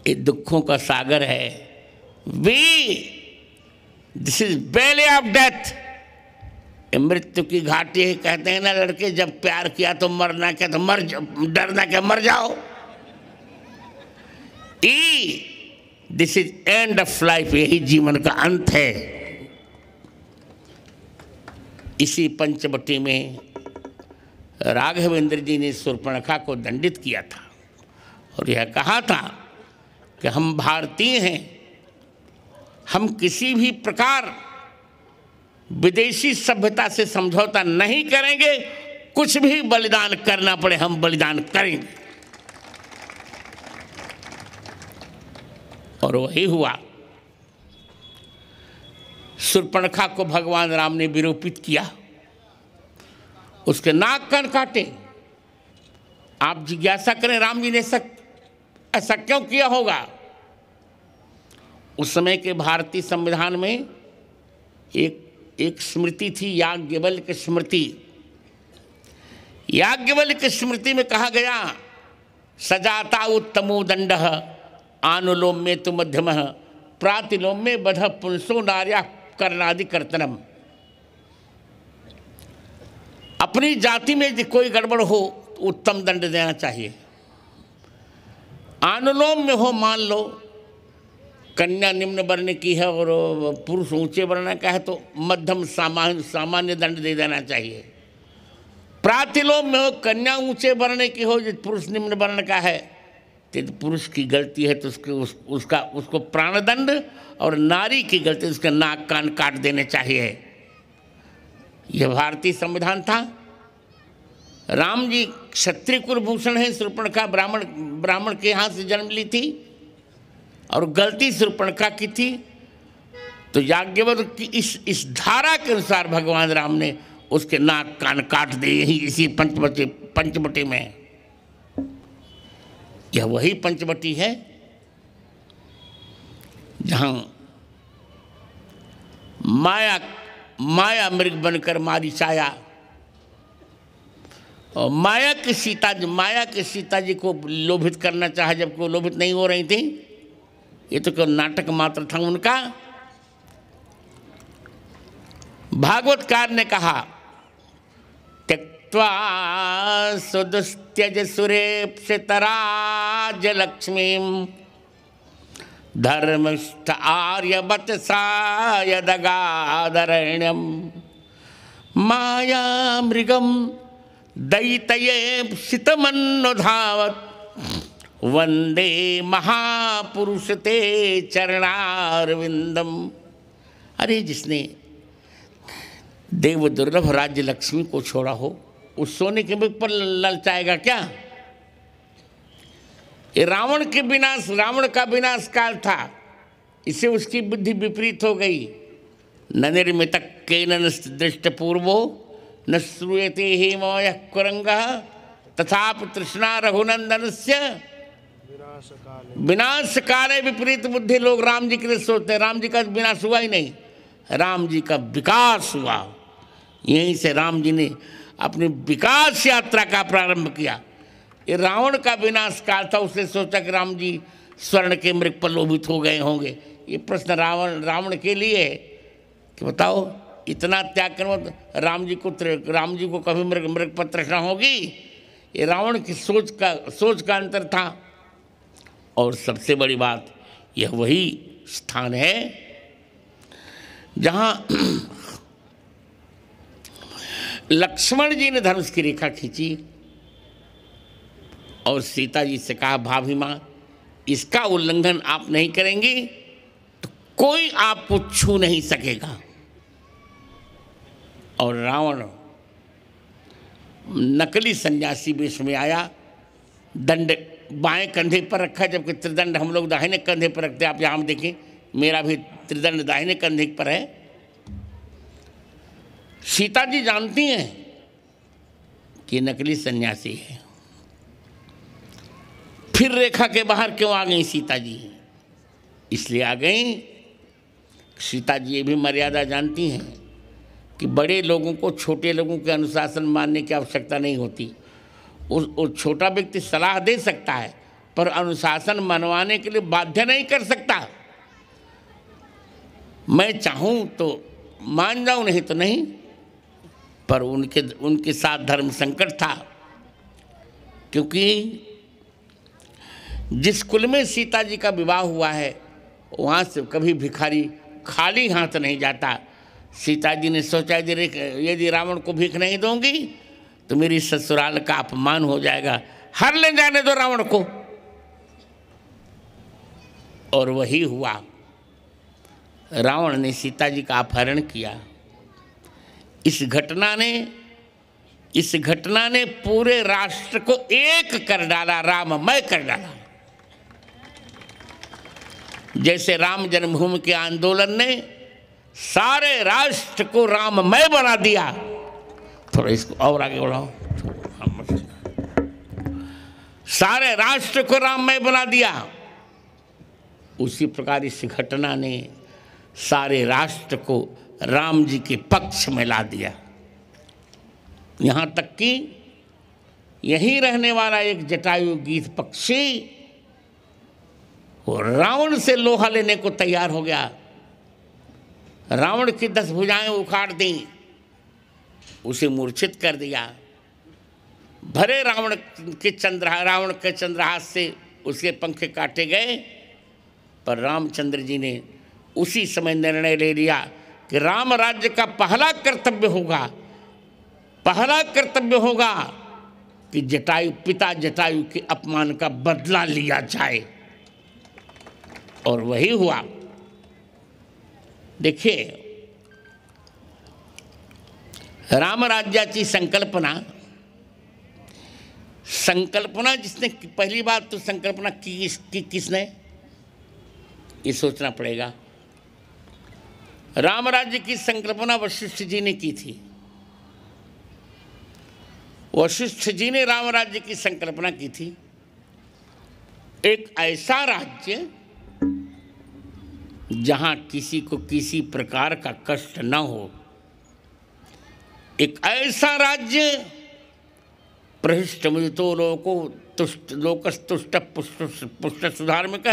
ये दुखों का सागर है। V, this is valley of death, ये मृत्यु की घाटी है। कहते हैं ना लड़के, जब प्यार किया तो मरना क्या, तो डरना क्या, मर जाओ। ई, this is end of life, यही जीवन का अंत है। इसी पंचवटी में राघवेंद्र जी ने शूर्पणखा को दंडित किया था और यह कहा था कि हम भारतीय हैं, हम किसी भी प्रकार विदेशी सभ्यता से समझौता नहीं करेंगे, कुछ भी बलिदान करना पड़े हम बलिदान करेंगे। और वही हुआ। शूर्पणखा को भगवान राम ने विरूपित किया, उसके नाक कान काटे। आप जिज्ञासा करें राम जी ने ऐसा क्यों किया होगा? उस समय के भारतीय संविधान में एक स्मृति थी, याज्ञवल्क्य स्मृति। याज्ञवल्क्य स्मृति में कहा गया, सजाता उत्तमो दंडः आनुलोम्ये तु मध्यमः प्रातिलोम्ये बध पुंसो नार्या कर्णादि कर्तनम। अपनी जाति में यदि कोई गड़बड़ हो तो उत्तम दंड देना चाहिए। अनुलोम में हो, मान लो कन्या निम्न वर्ण की है और पुरुष ऊंचे वर्ण का है तो मध्यम सामान्य दंड दे देना चाहिए। प्रातिलोम में हो, कन्या ऊंचे वर्ण की हो, यदि पुरुष निम्न वर्ण का है तो पुरुष की गलती है तो उसको प्राणदंड, और नारी की गलती उसका नाक कान काट देने चाहिए। यह भारतीय संविधान था। राम जी क्षत्रिय कुलभूषण है, शूर्पणखा ब्राह्मण के यहाँ से जन्म ली थी और गलती शूर्पणखा की थी। तो याज्ञवल्क्य की इस धारा के अनुसार भगवान राम ने उसके नाक कान काट दिए, यही इसी पंचवटी में। यह वही पंचवटी है जहाँ माया मृग बनकर मारी छाया, और माया की सीता जी को लोभित करना चाहा, जबकि वो लोभित नहीं हो रही थी। ये तो केवल नाटक मात्र था उनका। भागवतकार ने कहा, त्यक्त्वा सुदुस्त्यज सुरेप्सितराज लक्ष्मीं धर्मस्थ आर्यवत्साय दगादरण्यम माया मृगम दैतये सितमन्नुधावत वंदे महापुरुष ते चरणारविंदम। अरे जिसने देव दुर्लभ राज्य लक्ष्मी को छोड़ा हो, उस सोने के मृग पर ललचाएगा क्या? ये रावण का विनाश काल था, इससे उसकी बुद्धि विपरीत हो गई। न निर्मितः केन दृष्ट पूर्वो न श्रूयते हेमयः कुरंगः तथापि तृष्णा रघुनंदनस्य विनाश काले विपरीत बुद्धि। लोग राम जी के लिए सोचते हैं, राम जी का विनाश हुआ ही नहीं, राम जी का विकास हुआ। यहीं से राम जी ने अपनी विकास यात्रा का प्रारंभ किया। ये रावण का विनाश काल था, उसने सोचा कि राम जी स्वर्ण के मृग पर लोभित हो गए होंगे। ये प्रश्न रावण के लिए है कि बताओ इतना त्याग करो, राम जी को कभी मृग पर तृष्णा होगी? ये रावण की सोच का अंतर था। और सबसे बड़ी बात, यह वही स्थान है जहाँ लक्ष्मण जी ने धनुष की रेखा खींची और सीता जी से कहा, भाभी माँ इसका उल्लंघन आप नहीं करेंगी तो कोई आपको छू नहीं सकेगा। और रावण नकली सन्यासी वेश में आया, दंड बाएं कंधे पर रखा, जबकि त्रिदंड हम लोग दाहिने कंधे पर रखते हैं। आप यहाँ देखें, मेरा भी त्रिदंड दाहिने कंधे पर है। सीता जी जानती हैं कि नकली सन्यासी है, फिर रेखा के बाहर क्यों आ गई सीता जी? इसलिए आ गई, सीता जी ये भी मर्यादा जानती हैं कि बड़े लोगों को छोटे लोगों के अनुशासन मानने की आवश्यकता नहीं होती। उस छोटा व्यक्ति सलाह दे सकता है पर अनुशासन मनवाने के लिए बाध्य नहीं कर सकता। मैं चाहूँ तो मान जाऊँ, नहीं तो नहीं। पर उनके साथ धर्म संकट था, क्योंकि जिस कुल में सीता जी का विवाह हुआ है वहाँ से कभी भिखारी खाली हाथ नहीं जाता। सीता जी ने सोचा यदि रावण को भीख नहीं दूंगी तो मेरी ससुराल का अपमान हो जाएगा, हर ले जाने दो रावण को। और वही हुआ, रावण ने सीता जी का अपहरण किया इस घटना ने पूरे राष्ट्र को एक कर डाला, राममय कर डाला। जैसे राम जन्मभूमि के आंदोलन ने सारे राष्ट्र को राममय बना दिया। थोड़ा इसको और आगे बढ़ाओ। सारे राष्ट्र को राममय बना दिया। उसी प्रकार इस घटना ने सारे राष्ट्र को राम जी के पक्ष में ला दिया। यहाँ तक कि यहीं रहने वाला एक जटायु गीत पक्षी वो रावण से लोहा लेने को तैयार हो गया। रावण की 10 भुजाएं उखाड़ दी, उसे मूर्छित कर दिया। भरे रावण के चंद्रहास से उसके पंख काटे गए। पर रामचंद्र जी ने उसी समय निर्णय ले लिया कि राम राज्य का पहला कर्तव्य होगा कि पिता जटायु के अपमान का बदला लिया जाए। और वही हुआ। देखिए, राम राज्याची संकल्पना जिसने पहली बात तो संकल्पना की किसने, ये सोचना पड़ेगा। राम राज्य की संकल्पना वशिष्ठ जी ने की थी। वशिष्ठ जी ने राम राज्य की संकल्पना की थी। एक ऐसा राज्य जहां किसी को किसी प्रकार का कष्ट न हो, एक ऐसा राज्य प्रहिष्टमुदितो लोको लोकस्तुष्ट पुष्ट सुधार्मिक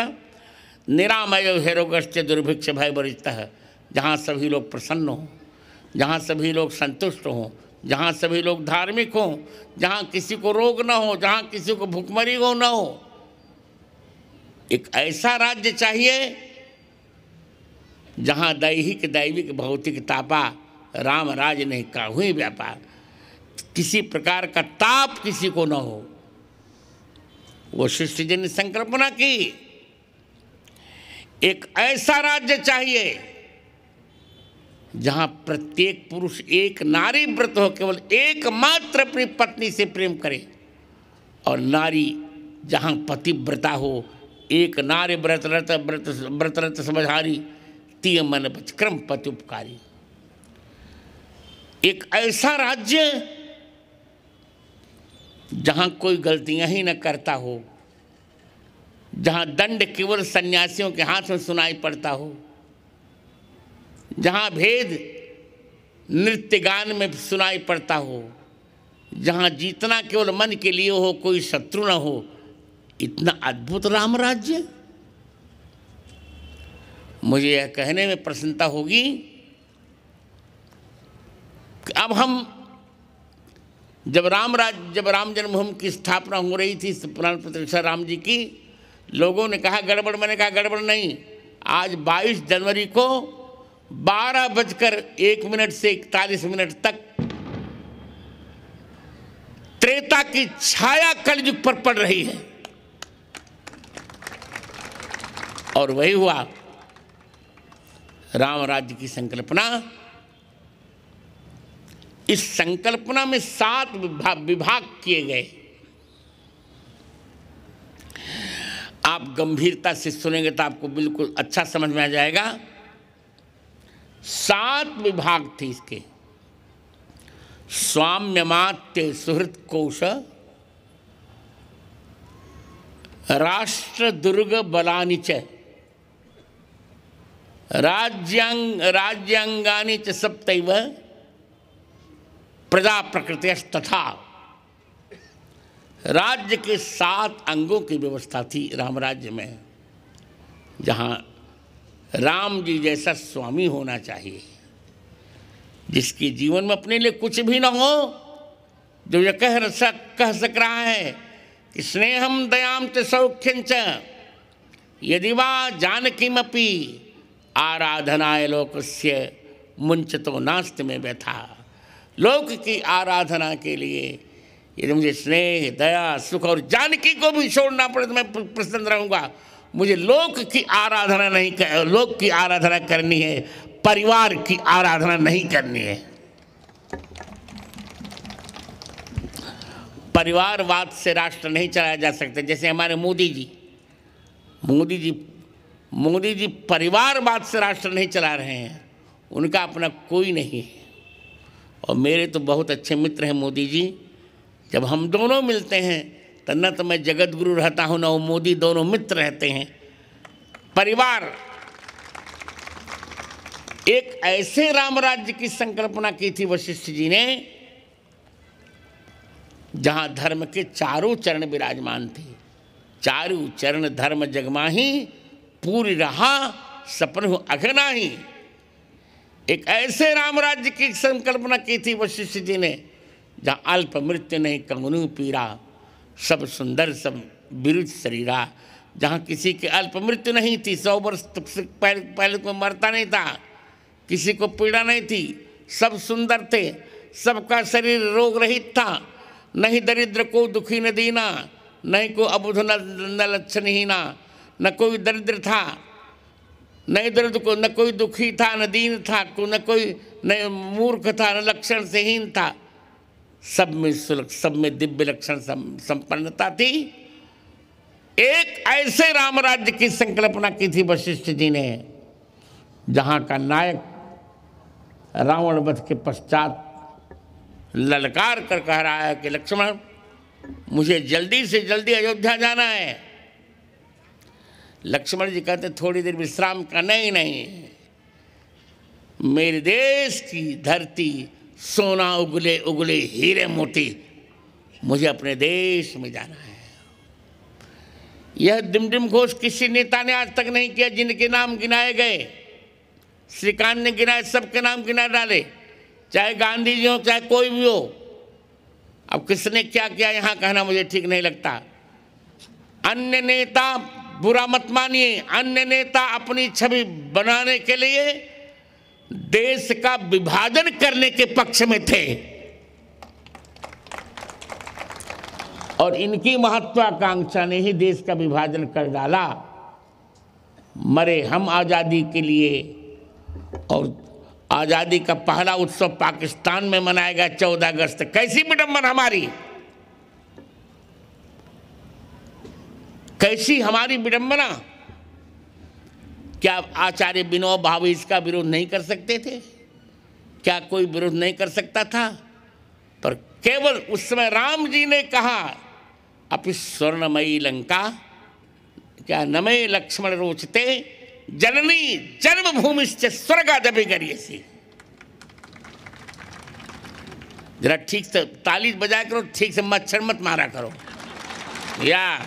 निरामय हेरोगश्च दुर्भिक्ष भय वरिष्ठः, जहाँ सभी लोग प्रसन्न हों, जहाँ सभी लोग संतुष्ट हों, जहाँ सभी लोग धार्मिक हों, जहाँ किसी को रोग न हो, जहाँ किसी को भूखमरी हो न हो। एक ऐसा राज्य चाहिए जहाँ दैविक भौतिक तापा राम राज नहीं का हुई व्यापार, किसी प्रकार का ताप किसी को न हो। वशिष्ठ जी ने संकल्पना की। एक ऐसा राज्य चाहिए जहां प्रत्येक पुरुष एक नारी व्रत हो, केवल एकमात्र अपनी पत्नी से प्रेम करे, और नारी जहां पतिव्रता हो, एक नारी व्रतरत समझारी तीय मन बचक्रम पति उपकारी। एक ऐसा राज्य जहां कोई गलतियां ही न करता हो, जहां दंड केवल सन्यासियों के हाथ में सुनाई पड़ता हो, जहां भेद नृत्य गान में सुनाई पड़ता हो, जहां जीतना केवल मन के लिए हो, कोई शत्रु न हो। इतना अद्भुत राम राज्य। मुझे यह कहने में प्रसन्नता होगी कि अब हम जब राम जन्मभूमि की स्थापना हो रही थी, प्राण प्रतिष्ठा राम जी की, लोगों ने कहा गड़बड़। मैंने कहा गड़बड़ नहीं। आज 22 जनवरी को 12:01 से 41 तक त्रेता की छाया कलयुग पर पड़ रही है। और वही हुआ। राम राज्य की संकल्पना, इस संकल्पना में 7 विभाग किए गए। आप गंभीरता से सुनेंगे तो आपको बिल्कुल अच्छा समझ में आ जाएगा। 7 विभाग थे इसके। स्वाम्यमात्य सुहृत कोश, राष्ट्र दुर्ग बलानि च, राज्यांगानि च सप्तैव, प्रजा प्रकृतिस्तथा। राज्य के 7 अंगों की व्यवस्था थी राम राज्य में, जहाँ राम जी जैसा स्वामी होना चाहिए, जिसके जीवन में अपने लिए कुछ भी न हो, जो ये कह सक रहा है कि स्नेहम दयाम च सौख्यं च यदि वा जानकीमपि आराधनाय लोकस्य मुंचतो नास्ति में व्यथा। लोक की आराधना के लिए यदि मुझे स्नेह दया सुख और जानकी को भी छोड़ना पड़े तो मैं प्रसन्न रहूँगा। मुझे लोक की आराधना करनी है, परिवार की आराधना नहीं करनी है। परिवारवाद से राष्ट्र नहीं चलाया जा सकता। जैसे हमारे मोदी जी परिवारवाद से राष्ट्र नहीं चला रहे हैं, उनका अपना कोई नहीं है। और मेरे तो बहुत अच्छे मित्र हैं मोदी जी। जब हम दोनों मिलते हैं तो न तो मैं जगत गुरु रहता हूँ, न वो मोदी, दोनों मित्र रहते हैं। परिवार, एक ऐसे राम राज्य की संकल्पना की थी वशिष्ठ जी ने जहाँ धर्म के चारों चरण विराजमान थे। चारों चरण धर्म जगमाही, पूरी रहा सपन अघनाही। एक ऐसे राम राज्य की संकल्पना की थी वशिष्ठ जी ने जहाँ अल्प मृत्यु नहीं कंगनु पीरा, सब सुंदर सब विरुद्ध शरीरा। जहाँ किसी की अल्प मृत्यु नहीं थी, 100 वर्ष पहले कोई मरता नहीं था, किसी को पीड़ा नहीं थी, सब सुंदर थे, सबका शरीर रोग रहित था, नहीं दरिद्र को दुखी न दीना, नहीं को अबुध न लक्षणहीना, न कोई दरिद्र था, नहीं दरिद्र को, न कोई दुखी था, न दीन था, न कोई न मूर्ख था, न लक्षण से हीन था। सब में दिव्य लक्षण संपन्नता थी। एक ऐसे राम राज्य की संकल्पना की थी वशिष्ठ जी ने जहाँ का नायक रावण वध के पश्चात ललकार कर कह रहा है कि लक्ष्मण, मुझे जल्दी से जल्दी अयोध्या जाना है। लक्ष्मण जी कहते थोड़ी देर विश्राम का, नहीं, मेरे देश की धरती सोना उगले उगले हीरे मोती, मुझे अपने देश में जाना है। यह डिमडिम घोष किसी नेता ने आज तक नहीं किया जिनके नाम गिनाए गए। श्रीकांत ने गिनाए, सबके नाम गिना डाले, चाहे गांधी जी हो चाहे कोई भी हो। अब किसने क्या किया यहाँ कहना मुझे ठीक नहीं लगता। अन्य नेता, बुरा मत मानिए, अन्य नेता अपनी छवि बनाने के लिए देश का विभाजन करने के पक्ष में थे और इनकी महत्वाकांक्षा ने ही देश का विभाजन कर डाला। मरे हम आज़ादी के लिए, और आज़ादी का पहला उत्सव पाकिस्तान में मनाएगा 14 अगस्त। कैसी विडंबना हमारी, कैसी हमारी विडंबना। क्या आचार्य विनोबा भावे इसका विरोध नहीं कर सकते थे? क्या कोई विरोध नहीं कर सकता था? पर केवल उस समय राम जी ने कहा, अपि स्वर्णमयी लंका क्या नमे लक्ष्मण रोचते, जननी जन्मभूमिश्च स्वर्गादपि गरीयसी। जरा ठीक से ताली बजाया करो, ठीक से मच्छर मत मारा करो। या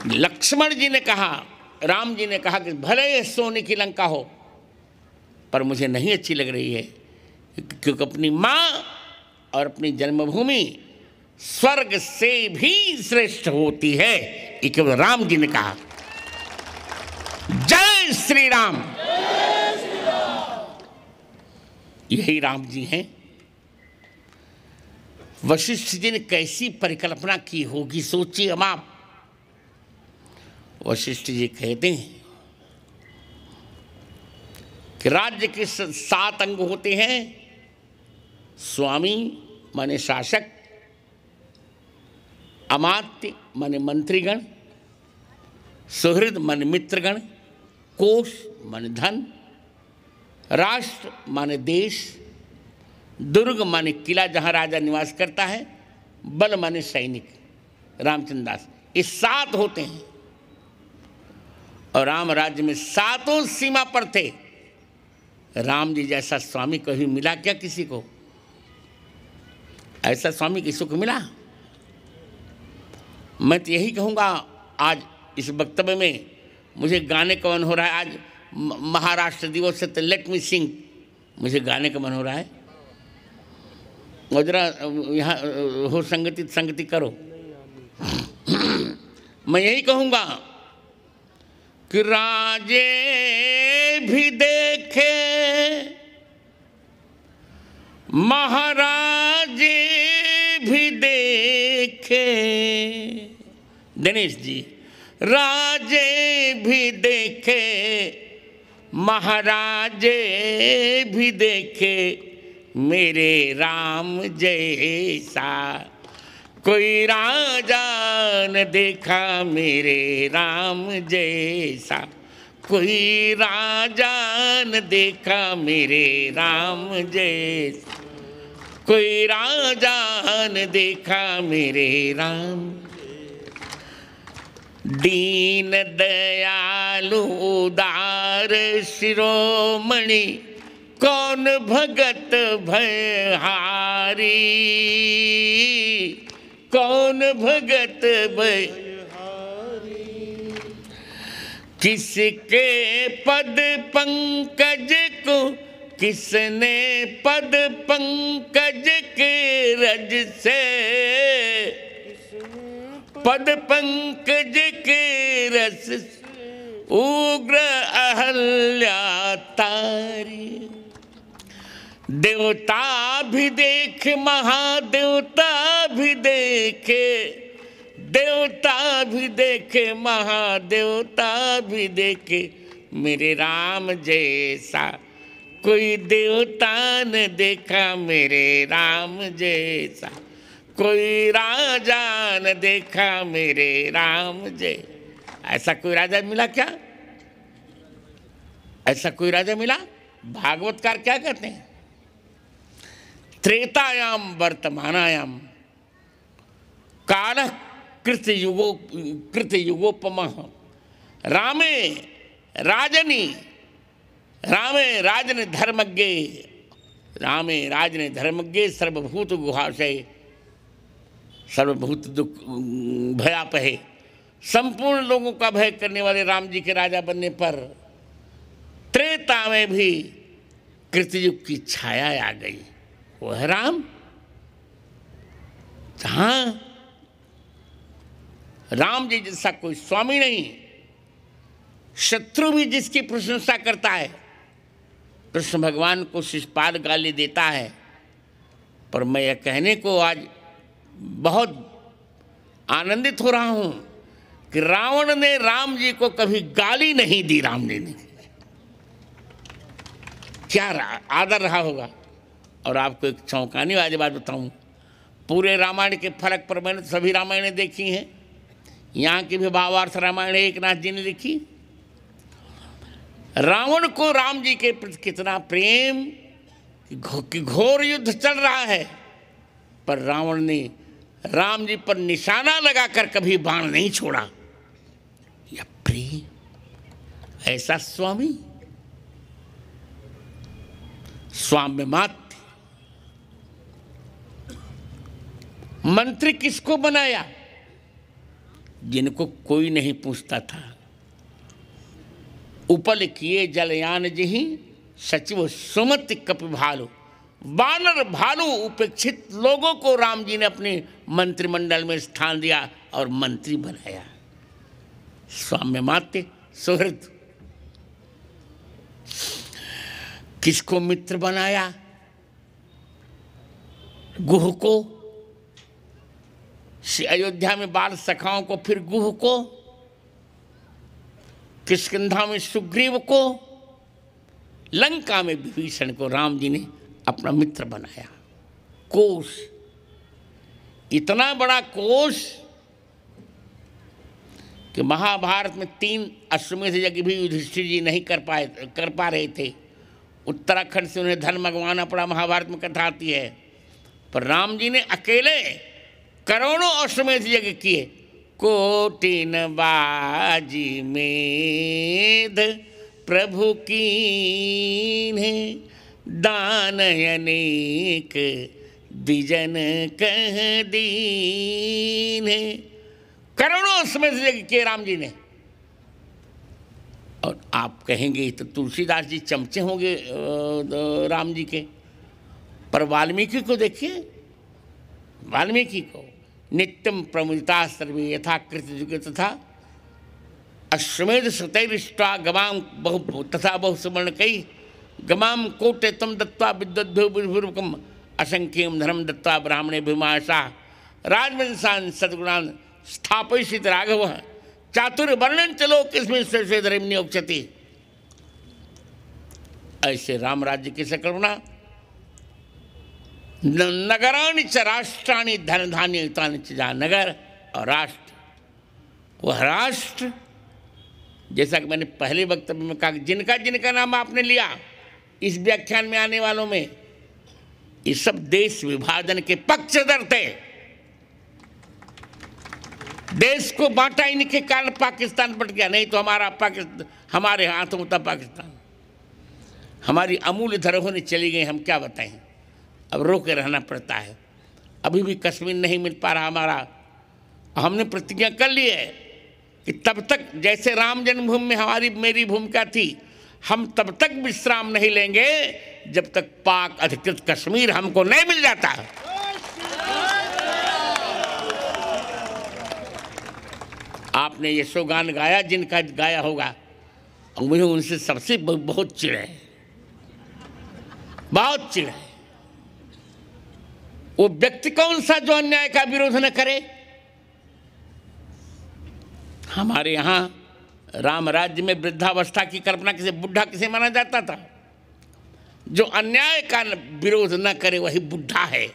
लक्ष्मण जी ने कहा, राम जी ने कहा कि भले ये सोने की लंका हो पर मुझे नहीं अच्छी लग रही है, क्योंकि अपनी माँ और अपनी जन्मभूमि स्वर्ग से भी श्रेष्ठ होती है। ये केवल राम जी ने कहा। जय श्री राम। यही राम जी हैं। वशिष्ठ जी ने कैसी परिकल्पना की होगी, सोचिए अब आप। वशिष्ठ जी कहते हैं कि राज्य के 7 अंग होते हैं। स्वामी माने शासक, अमात्य माने मंत्रीगण, सुहृद माने मित्रगण, कोष माने धन, राष्ट्र माने देश, दुर्ग माने किला जहाँ राजा निवास करता है, बल माने सैनिक। रामचंद्र दास, ये 7 होते हैं। और राम राज्य में 7 सीमा पर थे। राम जी जैसा स्वामी कभी मिला क्या किसी को? ऐसा स्वामी किसी को मिला? मैं तो यही कहूँगा। आज इस वक्तव्य में मुझे गाने का मन हो रहा है। आज महाराष्ट्र दिवस है तो लेट मी सिंग, मुझे गाने का मन हो रहा है। और जरा यहाँ हो संगति करो। मैं यही कहूँगा कि राजे भी देखे, महाराजे भी देखे। दिनेश जी, राजे भी देखे, महाराजे भी देखे, मेरे राम जैसा, कोई राजा न देखा मेरे राम जैसा, कोई राजा न देखा मेरे राम जैसा, कोई राजा न देखा मेरे राम। दीन दयालु उदार शिरोमणि, कौन भगत भयहारी, कौन भगत भयहारी। किसके पद पंकज को, किसने पद पंकज के रज से, पद पंकज के रस उग्र अहल्या तारी। देवता भी देख महादेवता भी देखे, देवता भी देखे महादेवता भी देखे, मेरे राम जैसा कोई देवता न देखा मेरे राम जैसा, कोई राजा न देखा मेरे राम जय। ऐसा कोई राजा मिला क्या? ऐसा कोई राजा मिला? भागवतकार क्या कहते हैं? त्रेतायाम वर्तमानायाम काल कृत युगोपम रामे राजनी, रामे राजने धर्मज्ञे, रामे राजने धर्मज्ञे सर्वभूत गुहाशय, सर्वभूत दुख भयापहे, संपूर्ण लोगों का भय करने वाले राम जी के राजा बनने पर त्रेता में भी कृतयुग की छाया आ गई। वो है राम। जहां राम जी जैसा कोई स्वामी नहीं, शत्रु भी जिसकी प्रशंसा करता है, कृष्ण भगवान को शिषपाल गाली देता है। पर मैं यह कहने को आज बहुत आनंदित हो रहा हूं कि रावण ने राम जी को कभी गाली नहीं दी। राम जी ने क्या आदर रहा होगा। और आपको एक चौंकाने वाली बात बताऊं, पूरे रामायण के फलक पर मैंने सभी रामायणें देखी हैं। यहाँ की भी भावार्थ रामायण एक नाथ जी ने लिखी। रावण को राम जी के प्रति कितना प्रेम कि घोर युद्ध चल रहा है, पर रावण ने राम जी पर निशाना लगाकर कभी बाण नहीं छोड़ा। यह प्रेम, ऐसा स्वामी, स्वाम्य मात्र। मंत्री किसको बनाया? जिनको कोई नहीं पूछता था। उपल किए जलयान जिहि, सचिव सुमति कपि भालु। वानर भालू उपेक्षित लोगों को राम जी ने अपने मंत्रिमंडल में स्थान दिया और मंत्री बनाया। स्वाम्य मात्य सुहृद। किसको मित्र बनाया? गुह को, अयोध्या में बाल सखाओं को, फिर गुह को, किष्किंधा में सुग्रीव को, लंका में विभीषण को राम जी ने अपना मित्र बनाया। कोश, इतना बड़ा कोश कि महाभारत में 3 अश्वमेध यज्ञ भी युधिष्ठिर जी नहीं कर पा रहे थे। उत्तराखंड से उन्हें धन मंगवाना पड़ा, महाभारत में कथा आती है। पर राम जी ने अकेले करोड़ों अश्वमेध यज्ञ किए। कोटिन बाजी मेध प्रभु कीन्हे, दान अनेक द्विजन कह दीन्हे। करोड़ों अश्वमेध यज्ञ किए राम जी ने। और आप कहेंगे तो तुलसीदास जी चमचे होंगे राम जी के, पर वाल्मीकि को देखिए। वाल्मीकि को नित्यम प्रमुदिता सर्वे यथा कृतयुगे तथा अश्वमेध सुतैरिष्टा गवाम बहु तथा बहु सुवर्ण कई गमाम कोटे तम दत्वा विद्वद्भ्युर्भुर्वकम असंख्यम धर्म दत्वा ब्राह्मणे भीमाशा राजवंशान सद्गुणान स्थापयिषित राघव चातुर्य वर्णन चलो किसमें से धर्मनी औक्षति। ऐसे राम राज्य की संकल्पना नगराणि च राष्ट्राणि धन धान्ययुक्तानि च। जहाँ नगर और राष्ट्र, वह राष्ट्र, जैसा कि मैंने पहले वक्तव्य में कहा, जिनका जिनका नाम आपने लिया इस व्याख्यान में आने वालों में, ये सब देश विभाजन के पक्षधर थे। देश को बांटा इनके कारण पाकिस्तान बट गया, नहीं तो हमारा पाकिस्तान हमारे हाथों होता पाकिस्तान। हमारी अमूल्य धरोहरें चली गई, हम क्या बताएं। अब रो के रहना पड़ता है। अभी भी कश्मीर नहीं मिल पा रहा हमारा। हमने प्रतिज्ञा कर ली है कि तब तक, जैसे राम जन्मभूमि में हमारी मेरी भूमिका थी, हम तब तक विश्राम नहीं लेंगे जब तक पाक अधिकृत कश्मीर हमको नहीं मिल जाता। आपने ये सो गान गाया, जिनका गाया होगा, और मुझे उनसे सबसे बहुत चिढ़ है, बहुत चिढ़ है। वो व्यक्ति कौन सा जो अन्याय का विरोध न करे। हमारे यहाँ राम राज्य में वृद्धावस्था की कल्पना किसे, बुढ़ा किसे माना जाता था? जो अन्याय का विरोध न करे वही बुढ़ा है,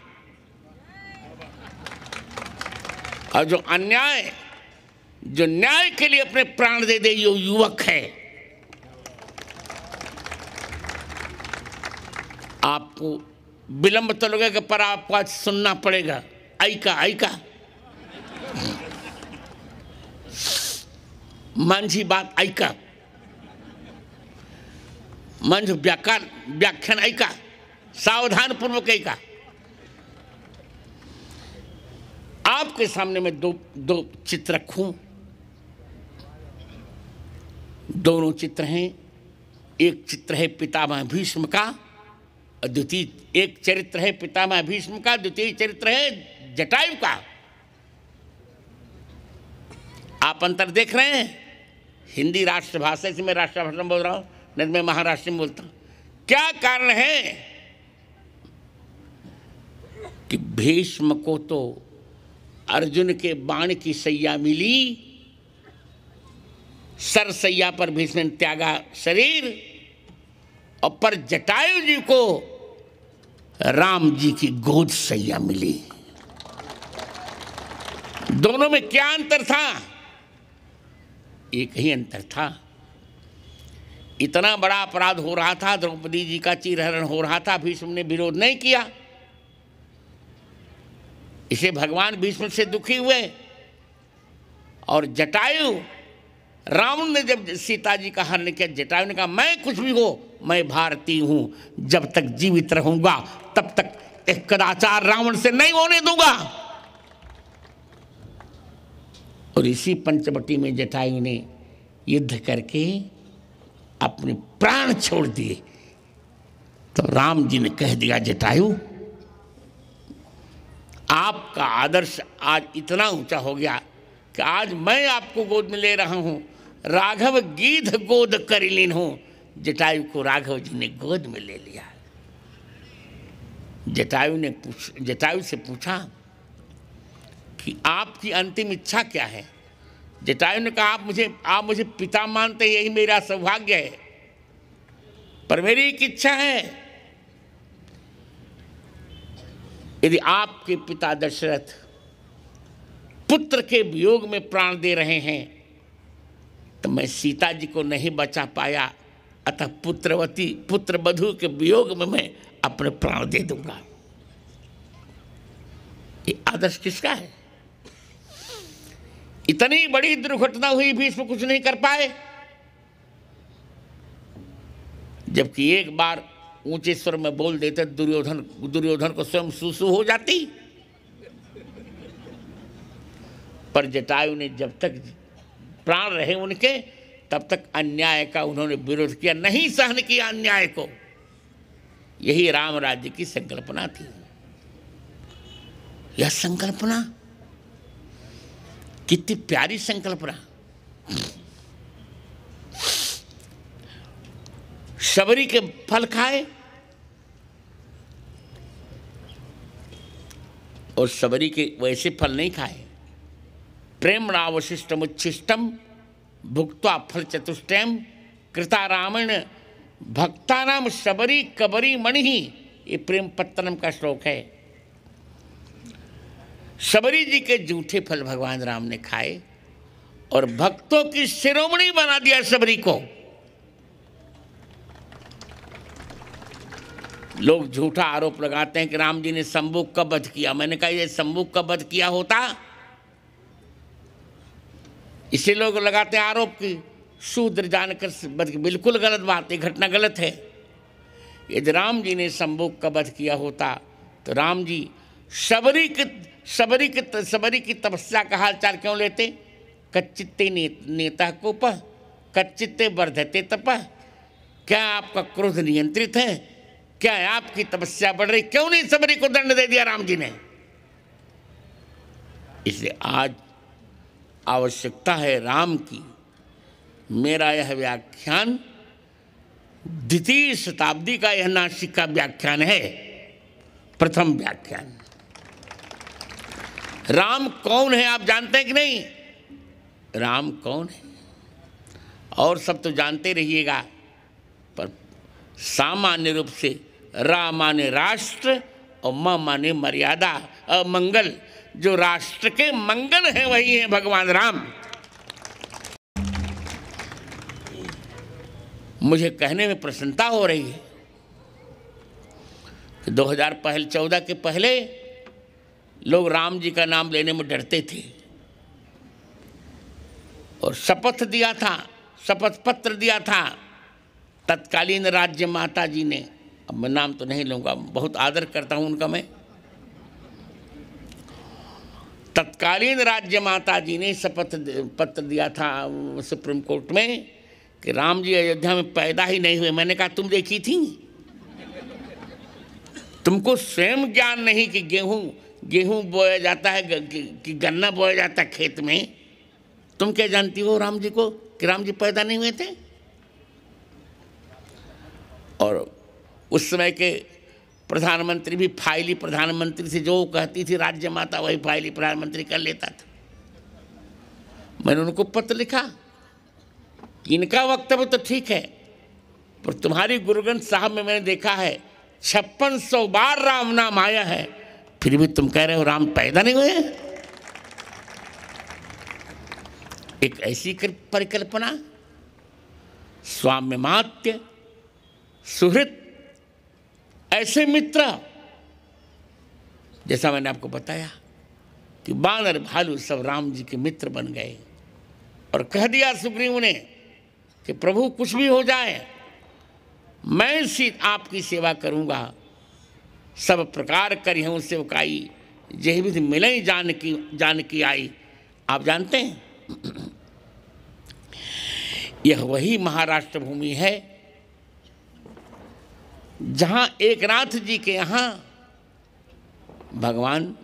और जो अन्याय, जो न्याय के लिए अपने प्राण दे दे, ये युवक है। आपको विलंब तो लगेगा, पर आपको आज सुनना पड़ेगा। ऐका मांझी बात ऐका, मंझ व्याख्यान ऐका, सावधान पूर्वक ऐका। आपके सामने मैं दो चित्र रखूं। दोनों चित्र हैं। एक चित्र है पितामह भीष्म का, और द्वितीय, एक चरित्र है पितामह भीष्म का, द्वितीय चरित्र है जटायु का। आप अंतर देख रहे हैं? हिंदी राष्ट्रभाषा से मैं राष्ट्रभाषा में बोल रहा हूँ, नहीं मैं महाराष्ट्र में बोलता हूँ। क्या कारण है कि भीष्म को तो अर्जुन के बाण की सैया मिली, सरसैया पर भीष्म ने त्यागा शरीर, और पर जटायु जी को राम जी की गोद सैया मिली। दोनों में क्या अंतर था? एक ही अंतर था। इतना बड़ा अपराध हो रहा था, द्रौपदी जी का चीरहरण हो रहा था, भीष्म ने विरोध नहीं किया। इसे भगवान भीष्म से दुखी हुए, और जटायु, रावण ने जब सीता जी का हरण किया, जटायु ने कहा मैं कुछ भी हो, मैं भारतीय हूं, जब तक जीवित रहूंगा तब तक एक कदाचार रावण से नहीं होने दूंगा। और इसी पंचवटी में जटायु ने युद्ध करके अपने प्राण छोड़ दिए। तो राम जी ने कह दिया, जटायु आपका आदर्श आज इतना ऊंचा हो गया कि आज मैं आपको गोद में ले रहा हूं। राघव गीध गोद कर लीन हूं। जटायु को राघव जी ने गोद में ले लिया। जटायु से पूछा कि आपकी अंतिम इच्छा क्या है? जटायु ने कहा आप मुझे पिता मानते, यही मेरा सौभाग्य है, पर मेरी एक इच्छा है, यदि आपके पिता दशरथ पुत्र के वियोग में प्राण दे रहे हैं तो मैं सीता जी को नहीं बचा पाया, अतः पुत्र वधू के वियोग में मैं अपने प्राण दे दूंगा। ये आदर्श किसका है? इतनी बड़ी दुर्घटना हुई, भीष्म कुछ नहीं कर पाए, जबकि एक बार ऊंचे स्वर में बोल देते दुर्योधन को स्वयं सुसु हो जाती। पर जटायु ने जब तक प्राण रहे उनके, तब तक अन्याय का उन्होंने विरोध किया, नहीं सहन किया अन्याय को। यही राम राज्य की संकल्पना थी। यह संकल्पना कितनी प्यारी संकल्पना। शबरी के फल खाए और शबरी के वैसे फल नहीं खाए। प्रेम नावशिष्टम उच्छिष्टम भुक्त्वा फल चतुष्टयम कृता रामेण भक्तानाम शबरी कबरी मणि। ये प्रेम पत्तनम का श्लोक है। शबरी जी के जूठे फल भगवान राम ने खाए और भक्तों की शिरोमणि बना दिया शबरी को। लोग झूठा आरोप लगाते हैं कि राम जी ने शंभुक का वध किया। मैंने कहा ये शंभुक का वध किया होता, इसे लोग लगाते हैं आरोप की शूद्र जानकर वध। बिल्कुल गलत बात है, घटना गलत है। यदि राम जी ने शंभुक का वध किया होता तो राम जी शबरी की तपस्या का हालचाल क्यों लेते? कच्चित्ते नेता कोप कच्चित्ते वर्धते तप। क्या आपका क्रोध नियंत्रित है? क्या आपकी तपस्या बढ़ रही? क्यों नहीं शबरी को दंड दे दिया राम जी ने? इसलिए आज आवश्यकता है राम की। मेरा यह व्याख्यान द्वितीय शताब्दी का यह नासिक का व्याख्यान है, प्रथम व्याख्यान। राम कौन है आप जानते हैं कि नहीं? राम कौन है और सब तो जानते रहिएगा, पर सामान्य रूप से रा माने राष्ट्र और म माने मर्यादा और मंगल। जो राष्ट्र के मंगल है वही है भगवान राम। मुझे कहने में प्रसन्नता हो रही है कि 2014 के पहले लोग राम जी का नाम लेने में डरते थे और शपथ दिया था, शपथ पत्र दिया था तत्कालीन राज्य माता जी ने। अब मैं नाम तो नहीं लूँगा, बहुत आदर करता हूँ उनका मैं। तत्कालीन राज्य माता जी ने शपथ पत्र दिया था सुप्रीम कोर्ट में कि राम जी अयोध्या में पैदा ही नहीं हुए। मैंने कहा तुम देखी थी? तुमको स्वयं ज्ञान नहीं कि गेहूं बोया जाता है कि गन्ना बोया जाता है खेत में। तुम क्या जानती हो राम जी को कि राम जी पैदा नहीं हुए थे? और उस समय के प्रधानमंत्री भी फाइली प्रधानमंत्री से जो कहती थी राज्य माता वही फाइली प्रधानमंत्री कर लेता था। मैंने उनको पत्र लिखा कि इनका वक्तव्य तो ठीक है, पर तुम्हारी गुरु ग्रंथ साहब में मैंने देखा है 5600 बार राम नाम आया है, फिर भी तुम कह रहे हो राम पैदा नहीं हुए। एक ऐसी परिकल्पना, स्वाम्यमात्य सुहृत, ऐसे मित्र, जैसा मैंने आपको बताया कि बानर भालू सब राम जी के मित्र बन गए और कह दिया सुग्रीव ने कि प्रभु कुछ भी हो जाए मैं आपकी सेवा करूंगा, सब प्रकार करी हूँ सेवकाई, यही विधि मिले जानकी आई। आप जानते हैं यह वही महाराष्ट्र भूमि है जहाँ एकनाथ जी के यहाँ भगवान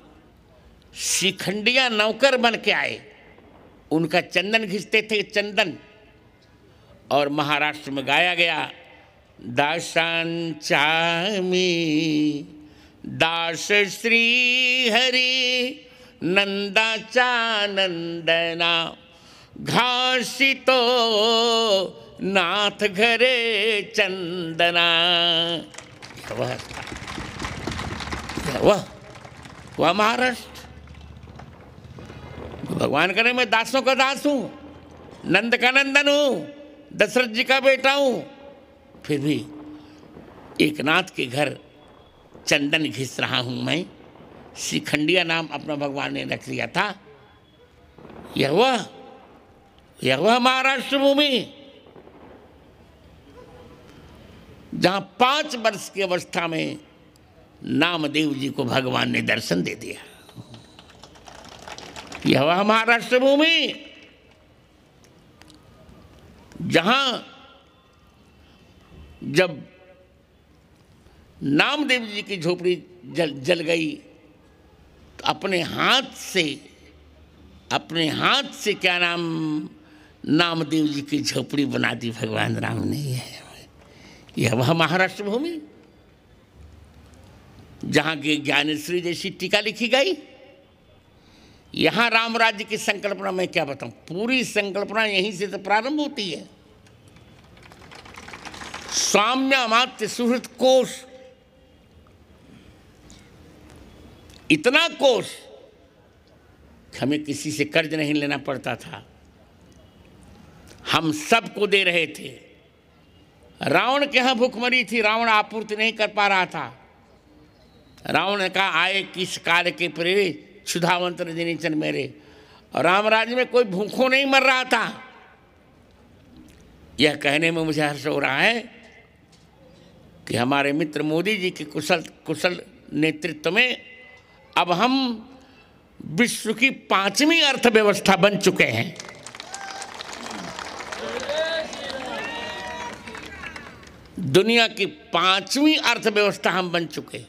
शिखंडिया नौकर बन के आए, उनका चंदन घिसते थे, चंदन। और महाराष्ट्र में गाया गया दासांचामी दास श्री हरि नंदाचा नंदना घासितो नाथ घरे चंदना। वह महाराष्ट्र। भगवान करे मैं दासों का दास हूँ, नंद का नंदन हूँ, दशरथ जी का बेटा हूँ, फिर भी एकनाथ के घर चंदन घिस रहा हूँ मैं। शिखंडिया नाम अपना भगवान ने रख लिया था। यह वह महाराष्ट्र भूमि जहाँ 5 वर्ष की अवस्था में नामदेव जी को भगवान ने दर्शन दे दिया। यह वह महाराष्ट्र भूमि जहाँ जब नामदेव जी की झोपड़ी जल गई तो अपने हाथ से क्या नामदेव जी की झोपड़ी बना दी भगवान राम ने। यह वह महाराष्ट्र भूमि जहाँ की ज्ञानेश्वरी जैसी टीका लिखी गई। यहाँ राम राज्य की संकल्पना मैं क्या बताऊँ, पूरी संकल्पना यहीं से तो प्रारंभ होती है। साम्यामात्य सुहृत कोश, इतना कोश कि हमें किसी से कर्ज नहीं लेना पड़ता था, हम सबको दे रहे थे। रावण के यहाँ भूखमरी थी, रावण आपूर्ति नहीं कर पा रहा था। रावण ने कहा आए किस कार्य के प्रेरे क्षुधावंत रजनीचन मेरे, और राम राज्य में कोई भूखों नहीं मर रहा था। यह कहने में मुझे हर्ष हो रहा है कि हमारे मित्र मोदी जी के कुशल नेतृत्व में अब हम विश्व की 5वीं अर्थव्यवस्था बन चुके हैं। दुनिया की 5वीं अर्थव्यवस्था हम बन चुके,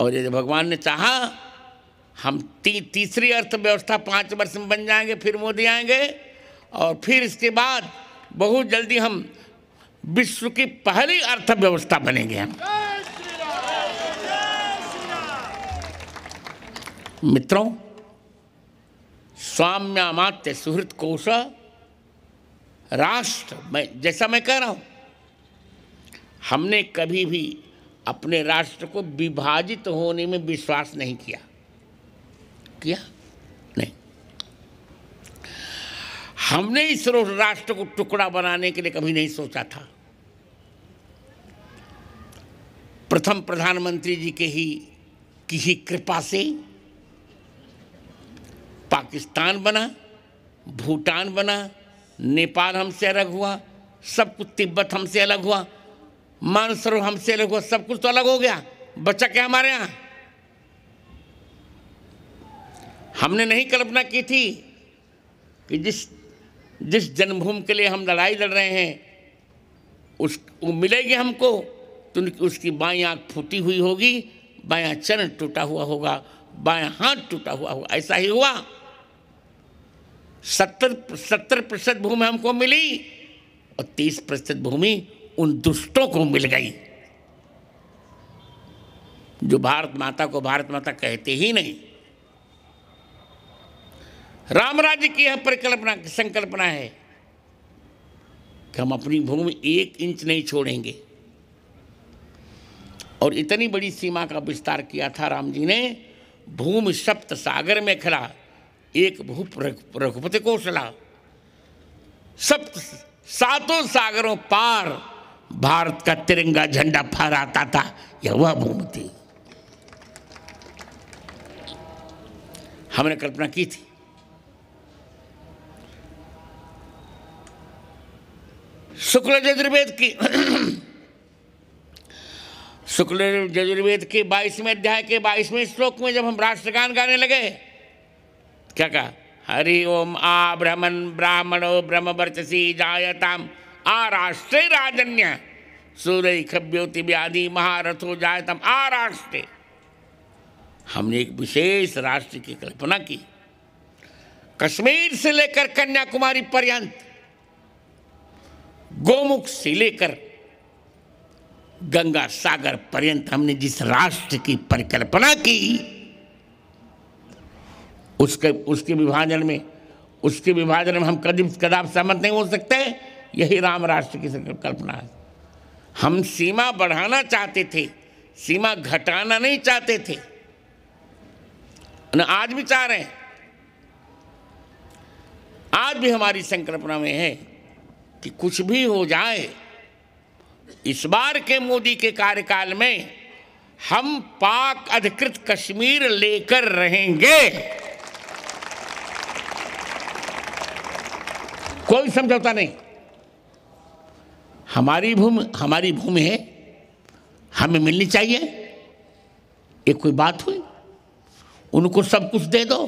और यदि भगवान ने चाहा हम तीसरी अर्थव्यवस्था 5 वर्ष में बन जाएंगे, फिर मोदी आएंगे, और फिर इसके बाद बहुत जल्दी हम विश्व की पहली अर्थव्यवस्था बनेंगे हम। मित्रों, स्वाम्यामात्य सुहृत कोश राष्ट्र, जैसा मैं कह रहा हूं, हमने कभी भी अपने राष्ट्र को विभाजित होने में विश्वास नहीं किया नहीं। हमने इस राष्ट्र को टुकड़ा बनाने के लिए कभी नहीं सोचा था। प्रथम प्रधानमंत्री जी की ही कृपा से पाकिस्तान बना, भूटान बना, नेपाल हमसे अलग हुआ, सब कुछ, तिब्बत हमसे अलग हुआ, मानसरोवर हमसे अलग हुआ, सब कुछ तो अलग हो गया, बचा क्या हमारे यहाँ? हमने नहीं कल्पना की थी कि जिस जन्मभूमि के लिए हम लड़ाई लड़ रहे हैं वो मिलेगी हमको, तो उसकी बाईं आँख फूटी हुई होगी, बायां चरण टूटा हुआ होगा, बायां हाथ टूटा हुआ होगा। ऐसा ही हुआ। 70% भूमि हमको मिली और 30% भूमि उन दुष्टों को मिल गई जो भारत माता को भारत माता कहते ही नहीं। राम राज्य की यह संकल्पना है कि हम अपनी भूमि 1 इंच नहीं छोड़ेंगे, और इतनी बड़ी सीमा का विस्तार किया था राम जी ने। भूमि सप्त सागर में खड़ा, एक भूप रघुपति कौशला, सप्त 7 सागरों पार भारत का तिरंगा झंडा फहराता था। यह वह भूमि थी। हमने कल्पना की थी। शुक्ल यजुर्वेद के 22वें अध्याय के 22वें श्लोक में जब हम राष्ट्रगान गाने लगे, क्या कहा? हरि ओम आ ब्राह्मणो ब्रह्मवर्चसी जायताम आ राष्ट्रे राजन्य सूर्य खब्योति व्याधि महारथो जायताम आ राष्ट्रे। हमने एक विशेष राष्ट्र की कल्पना की। कश्मीर से लेकर कन्याकुमारी पर्यंत, गोमुख से लेकर गंगा सागर पर्यंत हमने जिस राष्ट्र की परिकल्पना की, उसके विभाजन में हम कदापि सहमत नहीं हो सकते। यही राम राष्ट्र की कल्पना है। हम सीमा बढ़ाना चाहते थे, सीमा घटाना नहीं चाहते थे, आज भी चाह रहे हैं। आज भी हमारी संकल्पना में है कि कुछ भी हो जाए, इस बार के मोदी के कार्यकाल में हम पाक अधिकृत कश्मीर लेकर रहेंगे। कोई समझौता नहीं। हमारी भूमि है, हमें मिलनी चाहिए। ये कोई बात हुई? उनको सब कुछ दे दो।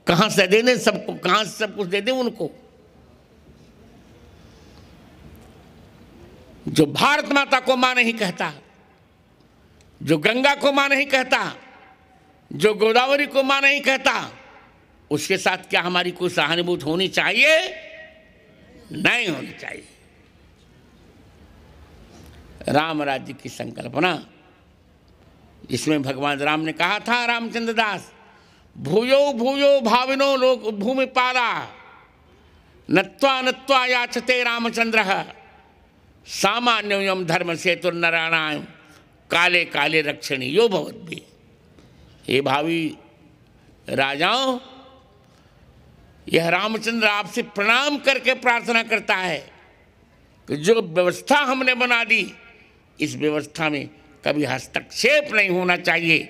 कहां से दे दें सबको? कहां से सब कुछ दे दें उनको? जो भारत माता को मां नहीं कहता, जो गंगा को मां नहीं कहता, जो गोदावरी को मां नहीं कहता, उसके साथ क्या हमारी कोई सहानुभूति होनी चाहिए? नहीं होनी चाहिए। राम राज्य की संकल्पना, जिसमें भगवान राम ने कहा था, रामचंद्र दास, भूयो भूयो भाविनो लोक भूमिपाला नत्वा नत्वा याचते रामचंद्र सामान्योयम धर्म सेतु नराणाम काले काले रक्षणी यो भवद्भि। राजाओं, यह रामचंद्र आपसे प्रणाम करके प्रार्थना करता है कि जो व्यवस्था हमने बना दी, इस व्यवस्था में कभी हस्तक्षेप नहीं होना चाहिए।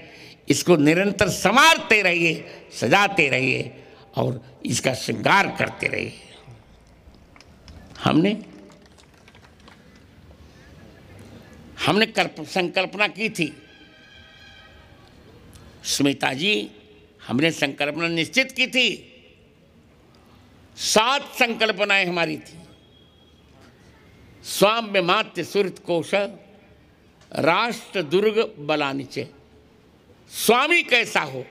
इसको निरंतर संवारते रहिए, सजाते रहिए और इसका श्रृंगार करते रहिए। हमने संकल्पना की थी, स्मिता जी, हमने संकल्पना निश्चित की थी। 7 संकल्पनाएं हमारी थी। स्वाम्य मात्य सुरत कोश, राष्ट्र दुर्ग बलानिचे। स्वामी कैसा हो,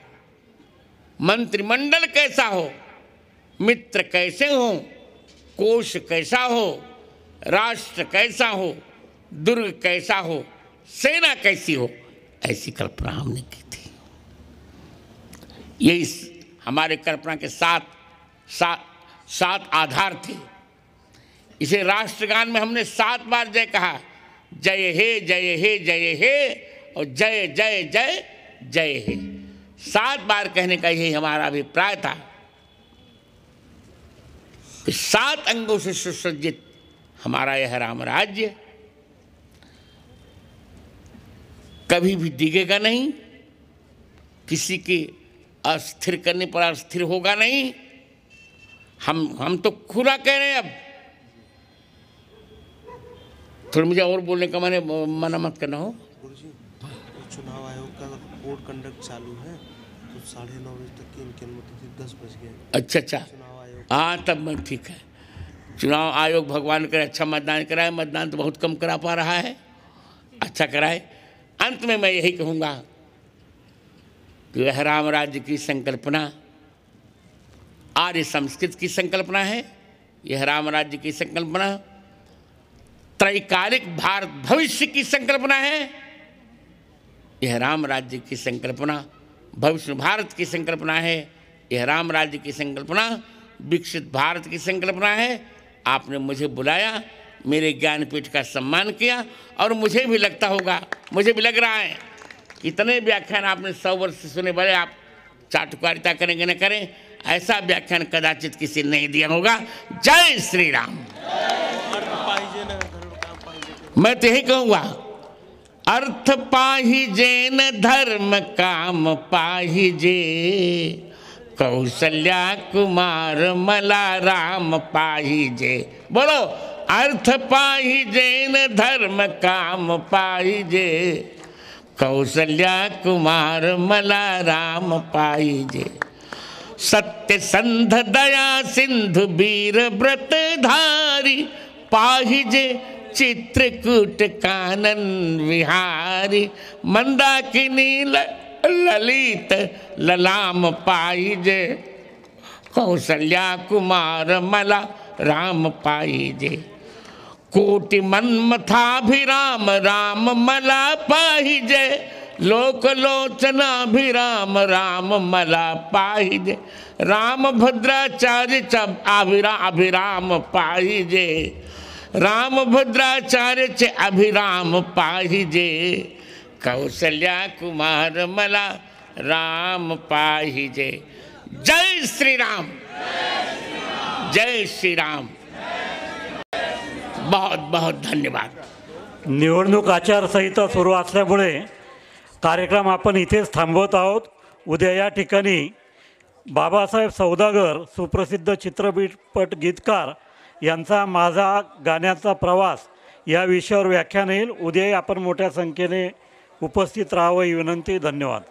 मंत्रिमंडल कैसा हो, मित्र कैसे हो, कोश कैसा हो, राष्ट्र कैसा हो, दुर्ग कैसा हो, सेना कैसी हो, ऐसी कल्पना हमने की थी। ये इस हमारे कल्पना के 7 आधार थे। इसे राष्ट्रगान में हमने 7 बार जय कहा, जय हे जय हे जय हे और जय जय जय जय हे। 7 बार कहने का यही हमारा अभिप्राय था कि 7 अंगों से सुसज्जित हमारा यह राम राज्य कभी भी डिगेगा नहीं, किसी के अस्थिर करने पर अस्थिर होगा नहीं। हम तो खुला कह रहे हैं। अब थोड़ा मुझे और बोलने का मैंने मना मत करना हो। चुनाव आयोग का कोड कंडक्ट चालू है तो 9:30 बजे तक की इनकी अनुमति थी, 10 बज गए। अच्छा, हाँ तब ठीक है। चुनाव आयोग भगवान करे अच्छा मतदान कराए। मतदान तो बहुत कम करा पा रहा है, अच्छा कराए। अंत में मैं यही कहूँगा कि यह राम राज्य की संकल्पना आर्य संस्कृत की संकल्पना है। यह राम राज्य की संकल्पना त्रैकालिक भारत भविष्य की संकल्पना है। यह राम राज्य की संकल्पना भविष्य भारत की संकल्पना है। यह राम राज्य की संकल्पना विकसित भारत की संकल्पना है। आपने मुझे बुलाया, मेरे ज्ञानपीठ का सम्मान किया और मुझे भी लगता होगा, मुझे भी लग रहा है इतने व्याख्यान आपने 100 वर्ष से सुने, भले आप चाटुकारिता करेंगे न करें, ऐसा व्याख्यान कदाचित किसी ने नहीं दिया होगा। जय श्री राम। मैं तो यही कहूँगा, अर्थ पाहिजे न धर्म काम पाहिजे, कौशल्या कुमार मला राम पाहिजे। बोलो, अर्थ पाहिजे न धर्म काम पाहिजे, कौशल्या कुमार मला राम पाहिजे। सत्य संध दया सिंधु वीर व्रत धारी, पाहिजे चित्रकूट कानन विहारी, मंदाकिनी ललित ललाम पाहिजे, कौशल्या कुमार मला राम पाहिजे। कोटि मन्मथाभिराम राम मला पाहिजे, लोकलोचनाभिराम राम मला पाहिजे। राम भद्राचार्य च अभिराम पाहिजे, राम भद्राचार्य च अभिराम पाहिजे, कौशल्या कुमार मला राम पाहिजे। जय श्री राम, जय श्री राम। बहुत बहुत धन्यवाद। निवडणूक आचारसंहिता सुरू असल्यामुळे कार्यक्रम आपण इथेच थांबवत आहोत। उद्या या ठिकाणी बाबासाहेब सौदागर, सुप्रसिद्ध चित्रपट गीतकार यांचा माझा गाण्याचा प्रवास या विषयावर व्याख्यान येईल। उद्याही आपण मोठ्या संख्येने उपस्थित राहावं ही विनंती। धन्यवाद।